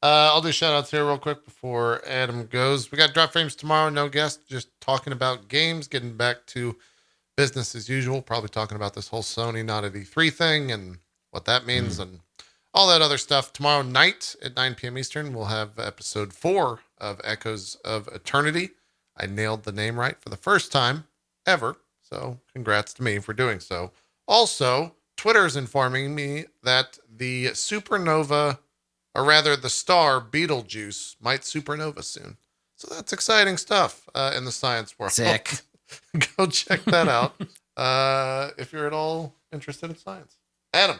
I'll do shout outs here real quick before Adam goes. We got drop frames tomorrow. No guest, just talking about games, getting back to business as usual. Probably talking about this whole Sony not at E3 thing and what that means and all that other stuff. Tomorrow night at 9 p.m. Eastern, we'll have episode 4 of Echoes of Eternity. I nailed the name right for the first time ever. So congrats to me for doing so. Also, Twitter is informing me that the supernova, or rather the star Betelgeuse, might supernova soon. So that's exciting stuff in the science world. Sick. Go check that out if you're at all interested in science. Adam,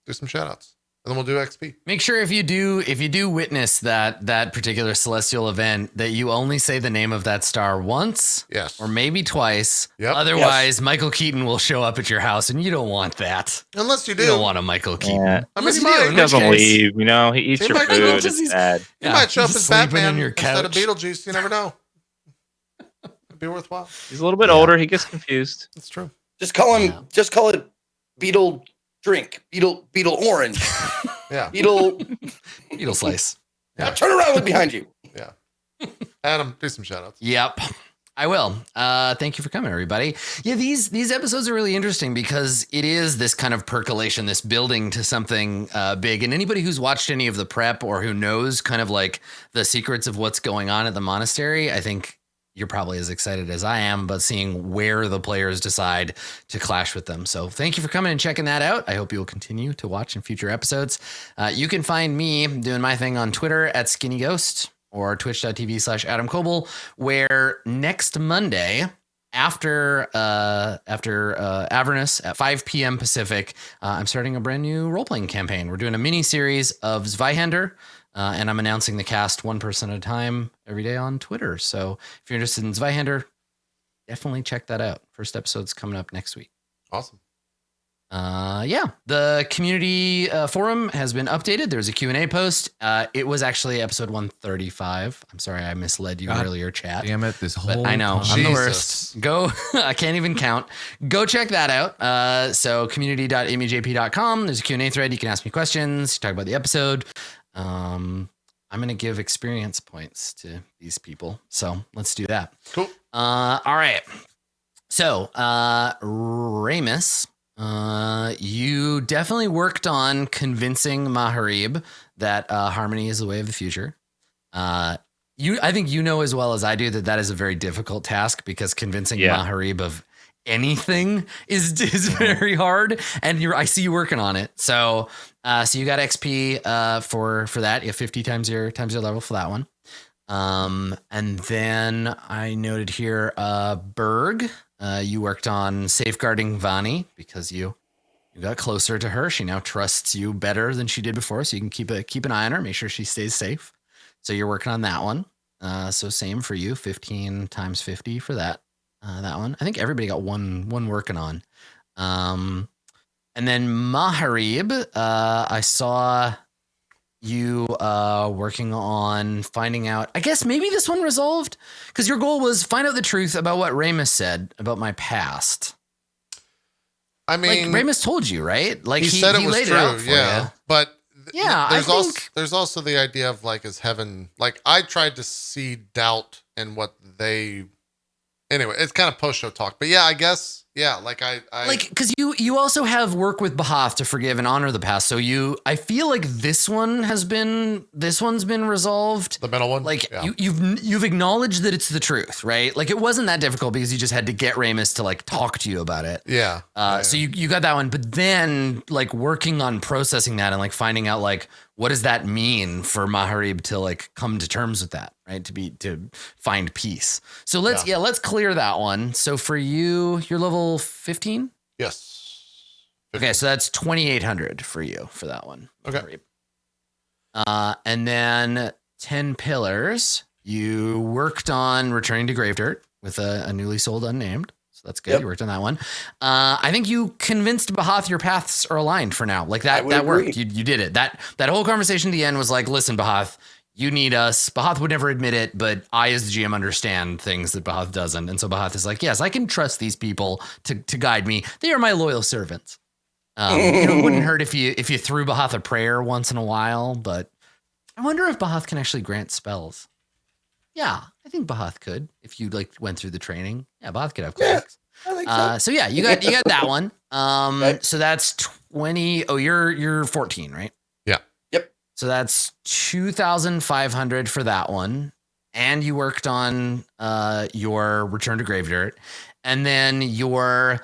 do some shout outs. And then we'll do XP. Make sure if you do witness that particular celestial event, that you only say the name of that star once, Yes. or maybe twice. Yep. Otherwise, Michael Keaton will show up at your house, and you don't want that. Unless you do. You don't want a Michael Keaton. Yeah. I mean, Unless he you do, might. in He which doesn't case- leave. He eats He your might food. just- It's bad. He might show up just as sleeping Batman on your instead of couch. Beetlejuice. You never know. It'd be worthwhile. He's a little bit older. He gets confused. That's true. Just call him. Yeah. Just call it Beetle Drink. Beetle Orange. Yeah. Beetle. Beetle slice. Now turn around. Look behind you. Yeah. Adam, do some shout outs. Yep. I will. Thank you for coming, everybody. Yeah, these episodes are really interesting because it is this kind of percolation, this building to something big. And anybody who's watched any of the prep or who knows kind of like the secrets of what's going on at the monastery, I think you're probably as excited as I am about seeing where the players decide to clash with them. So thank you for coming and checking that out. I hope you will continue to watch in future episodes. You can find me doing my thing on Twitter at Skinnyghost or twitch.tv/Adam Coble, where next Monday after Avernus at 5 p.m. Pacific, I'm starting a brand new role-playing campaign. We're doing a mini series of Zweihander, and I'm announcing the cast one person at a time every day on Twitter. So if you're interested in Zweihander, definitely check that out. First episode's coming up next week. Awesome. Yeah, the community forum has been updated. There's a Q&A post. It was actually episode 135. I'm sorry, I misled you earlier, chat. Damn it, this whole But I know, time. I'm the Jesus. worst. Go, I can't even count. Go check that out. So community.itmeJP.com. There's a Q&A thread. You can ask me questions, talk about the episode. I'm going to give experience points to these people. So let's do that. Cool. All right. So, Ramus, you definitely worked on convincing Maharib that harmony is the way of the future. I think you know as well as I do that is a very difficult task because convincing Maharib of anything is very hard, and I see you working on it. So you got XP for that. You have 50 times your level for that one. And then I noted here, Berg, you worked on safeguarding Vani because you You got closer to her. She now trusts you better than she did before, so you can keep an eye on her, make sure she stays safe. So you're working on that one. So same for you, 15 times 50 for that one. I think everybody got one working on. And then Maharib, I saw you working on finding out. I guess maybe this one resolved because your goal was find out the truth about what Ramus said about my past. I mean, like Ramus told you, right? Like he said it was laid true, it out for you. But yeah, there's also the idea of like, is heaven, like I tried to see doubt in what they, anyway, it's kind of post-show talk, but yeah, I guess, yeah, like I like, because you also have work with Bahath to forgive and honor the past. So I feel like this one's been resolved. The middle one, like yeah. you've acknowledged that it's the truth, right? Like it wasn't that difficult because you just had to get Ramus to like talk to you about it. Yeah. So you got that one, but then like working on processing that and like finding out like what does that mean for Maharib to like come to terms with that, right? To find peace. So let's clear that one. So for you, you're level 15? Yes. 15. Okay, so that's 2,800 for you for that one. Okay. And then 10 pillars. You worked on returning to Gravedirt with a newly sold unnamed. So that's good. Yep. You worked on that one. I think you convinced Bahath your paths are aligned for now. Like that worked. You did it. That whole conversation at the end was like, listen, Bahath, you need us. Bahath would never admit it, but I, as the GM, understand things that Bahath doesn't. And so Bahath is like, yes, I can trust these people to guide me. They are my loyal servants. It wouldn't hurt if you threw Bahath a prayer once in a while, but I wonder if Bahath can actually grant spells. Yeah, I think Bahath could if you like went through the training. Yeah, Bahath could have clerics. I think so. So yeah, you got that one. Okay. So that's 20. Oh, you're 14, right? Yeah. Yep. So that's 2,500 for that one. And you worked on your return to Gravedirt. And then your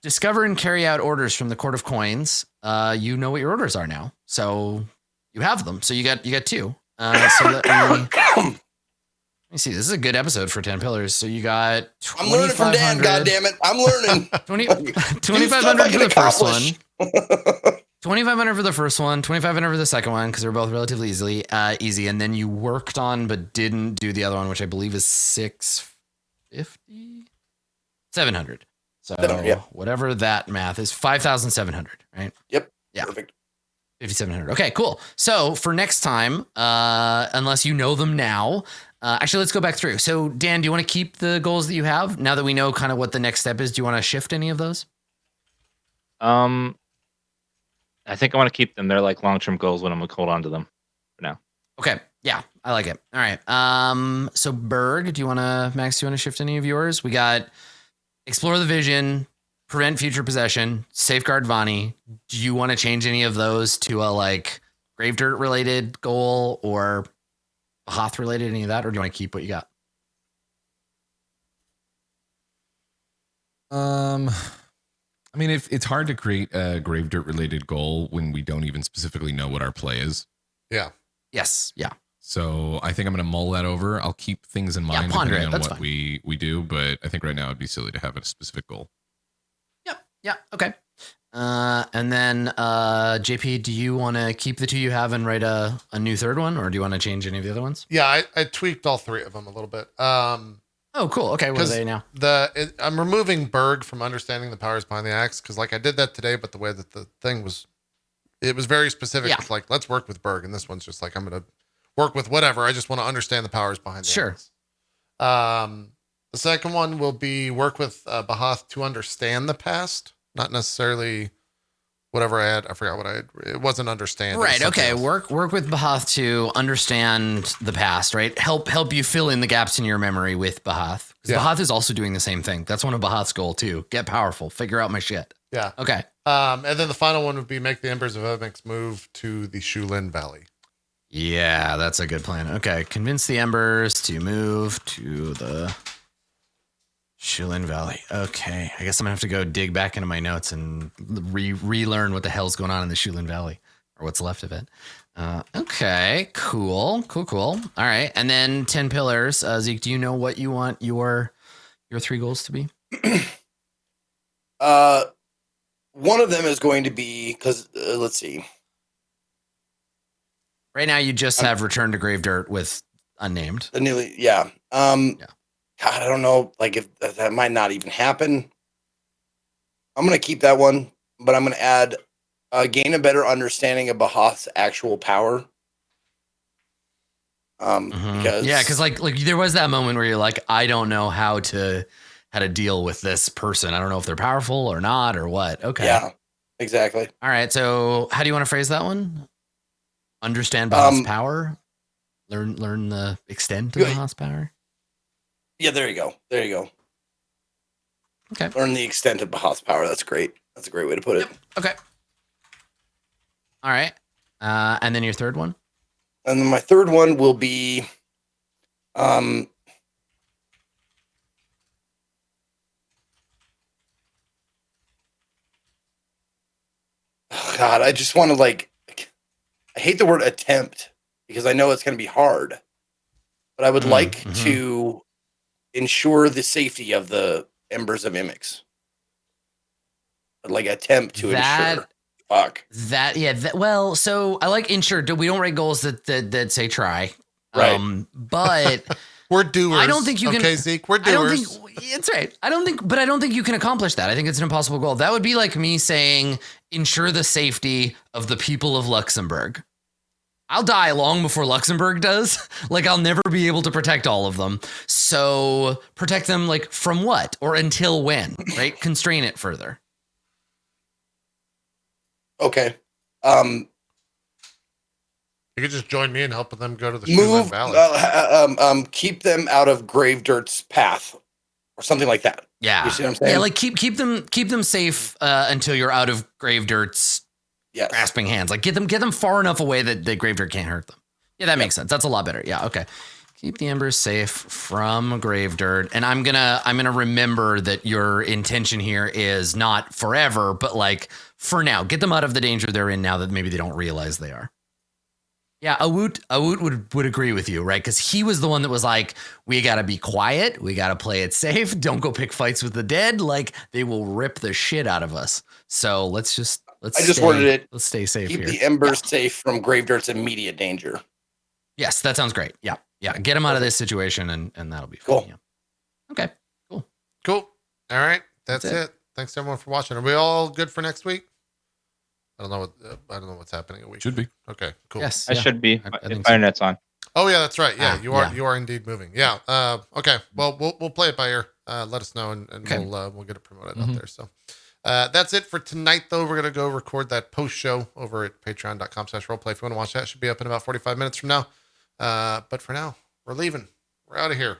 discover and carry out orders from the Court of Coins. You know what your orders are now. So you have them. So you got two. So let me see. This is a good episode for 10 pillars. So you got I'm learning from Dan, goddammit. I'm learning. 2,500 for the first one. 2,500 for the first one, 2,500 for the second one, because they're both relatively easy. And then you worked on but didn't do the other one, which I believe is 650? 700. So whatever that math is, 5,700, right? Yep. Yeah. Perfect. 5,700. Okay, cool. So for next time, unless you know them now, actually, let's go back through. So Dan, do you want to keep the goals that you have now that we know kind of what the next step is? Do you want to shift any of those? I think I want to keep them. They're like long-term goals, when I'm going to hold on to them for now. Okay. Yeah, I like it. All right. So Berg, do you want to, Max, do you want to shift any of yours? We got explore the vision, prevent future possession, safeguard Vani. Do you want to change any of those to a like Gravedirt related goal or Bahath related, any of that? Or do you want to keep what you got? I mean, if it's hard to create a Gravedirt related goal when we don't even specifically know what our play is. Yeah. Yes. Yeah. So I think I'm going to mull that over. I'll keep things in mind depending on what we do, but I think right now it'd be silly to have a specific goal. Yep. Yeah. Okay. And then JP, do you want to keep the two you have and write a new third one, or do you want to change any of the other ones? Yeah, I tweaked all three of them a little bit. Oh, cool. Okay, what are they now? I'm removing Berg from understanding the powers behind the axe because, like, I did that today, but the way that the thing was, it was very specific. Yeah. It's like, let's work with Berg, and this one's just like, I'm gonna work with whatever. I just want to understand the powers behind the axe. The second one will be work with Bahath to understand the past, not necessarily whatever I had. I forgot what I had. It wasn't understand. Right. Okay. Work with Bahath to understand the past. Right. Help you fill in the gaps in your memory with Bahath. Because Bahath is also doing the same thing. That's one of Bahath's goal too. Get powerful. Figure out my shit. Yeah. Okay. And then the final one would be make the Embers of Emix move to the Shulin Valley. Yeah, that's a good plan. Okay. Convince the Embers to move to the Shulin Valley. Okay. I guess I'm gonna have to go dig back into my notes and relearn what the hell's going on in the Shulin Valley, or what's left of it. Okay. Cool. All right. And then 10 pillars. Zeke, do you know what you want your 3 goals to be? one of them is going to be because let's see. Right now, you just have Return to Grave Dirt with unnamed. The newly, yeah. God, I don't know. Like if that might not even happen. I'm gonna keep that one, but I'm gonna add gain a better understanding of Bahoth's actual power. Because like there was that moment where you're like, I don't know how to deal with this person. I don't know if they're powerful or not or what. Okay. Yeah, exactly. All right. So how do you want to phrase that one? Understand Baham's power. Learn the extent of Baham's power. Yeah, there you go. Okay. Learn the extent of Baham's power. That's great. That's a great way to put it. Okay. All right. And then your third one. And then my third one will be, God, I just want to I hate the word attempt because I know it's going to be hard, but I would like to ensure the safety of the Embers of Mimics. I'd attempt to ensure. Fuck. Well, so I like ensure. We don't write goals that say try. Right. But we're doers. I don't think you can. Okay, Zeke, we're doers. It's right. I don't think you can accomplish that. I think it's an impossible goal. That would be like me saying ensure the safety of the people of Luxembourg. I'll die long before Luxembourg does. I'll never be able to protect all of them. So protect them from what or until when, right? Constrain it further. Okay. You could just join me in helping them go to the Shoreline Valley. Keep them out of Grave Dirt's path, or something like that. Yeah, you see what I'm saying? Yeah, keep them safe until you're out of Grave Dirt's grasping hands. Get them far enough away that the Grave Dirt can't hurt them. Yeah, that makes sense. That's a lot better. Yeah, okay. Keep the Embers safe from Grave Dirt, and I'm gonna remember that your intention here is not forever, but for now. Get them out of the danger they're in now that maybe they don't realize they are. Yeah, Awoot would agree with you, right? Because he was the one that was like, we got to be quiet. We got to play it safe. Don't go pick fights with the dead. They will rip the shit out of us. So let's worded it. Let's stay safe Keep here. the Embers safe from Grave Dirt's immediate danger. Yes, that sounds great. Yeah. Get them out of this situation and that'll be cool. Fun, yeah. Okay, cool. All right. That's it. Thanks everyone for watching. Are we all good for next week? I don't know what's happening a week. Should be. Okay, cool. Yes, I should be. If my internet's on. Oh yeah, that's right. Yeah, you are indeed moving. Yeah. Okay. Well, we'll play it by ear. Let us know and we'll get it promoted out there. So that's it for tonight though. We're gonna go record that post show over at patreon.com/rollplay. If you want to watch that, it should be up in about 45 minutes from now. But for now, we're leaving. We're out of here.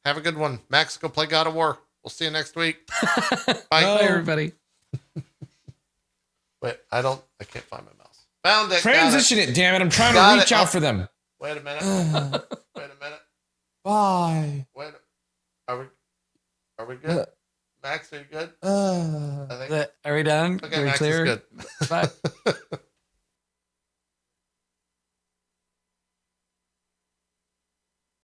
Have a good one. Max, go play God of War. We'll see you next week. Bye. Bye everybody. Wait, I can't find my mouse. Found it. Transition it, damn it. I'm trying to reach out for them. Wait a minute. Bye. Are we good? Max, are you good? Are we done? Okay, are we Max clear? is good. Bye.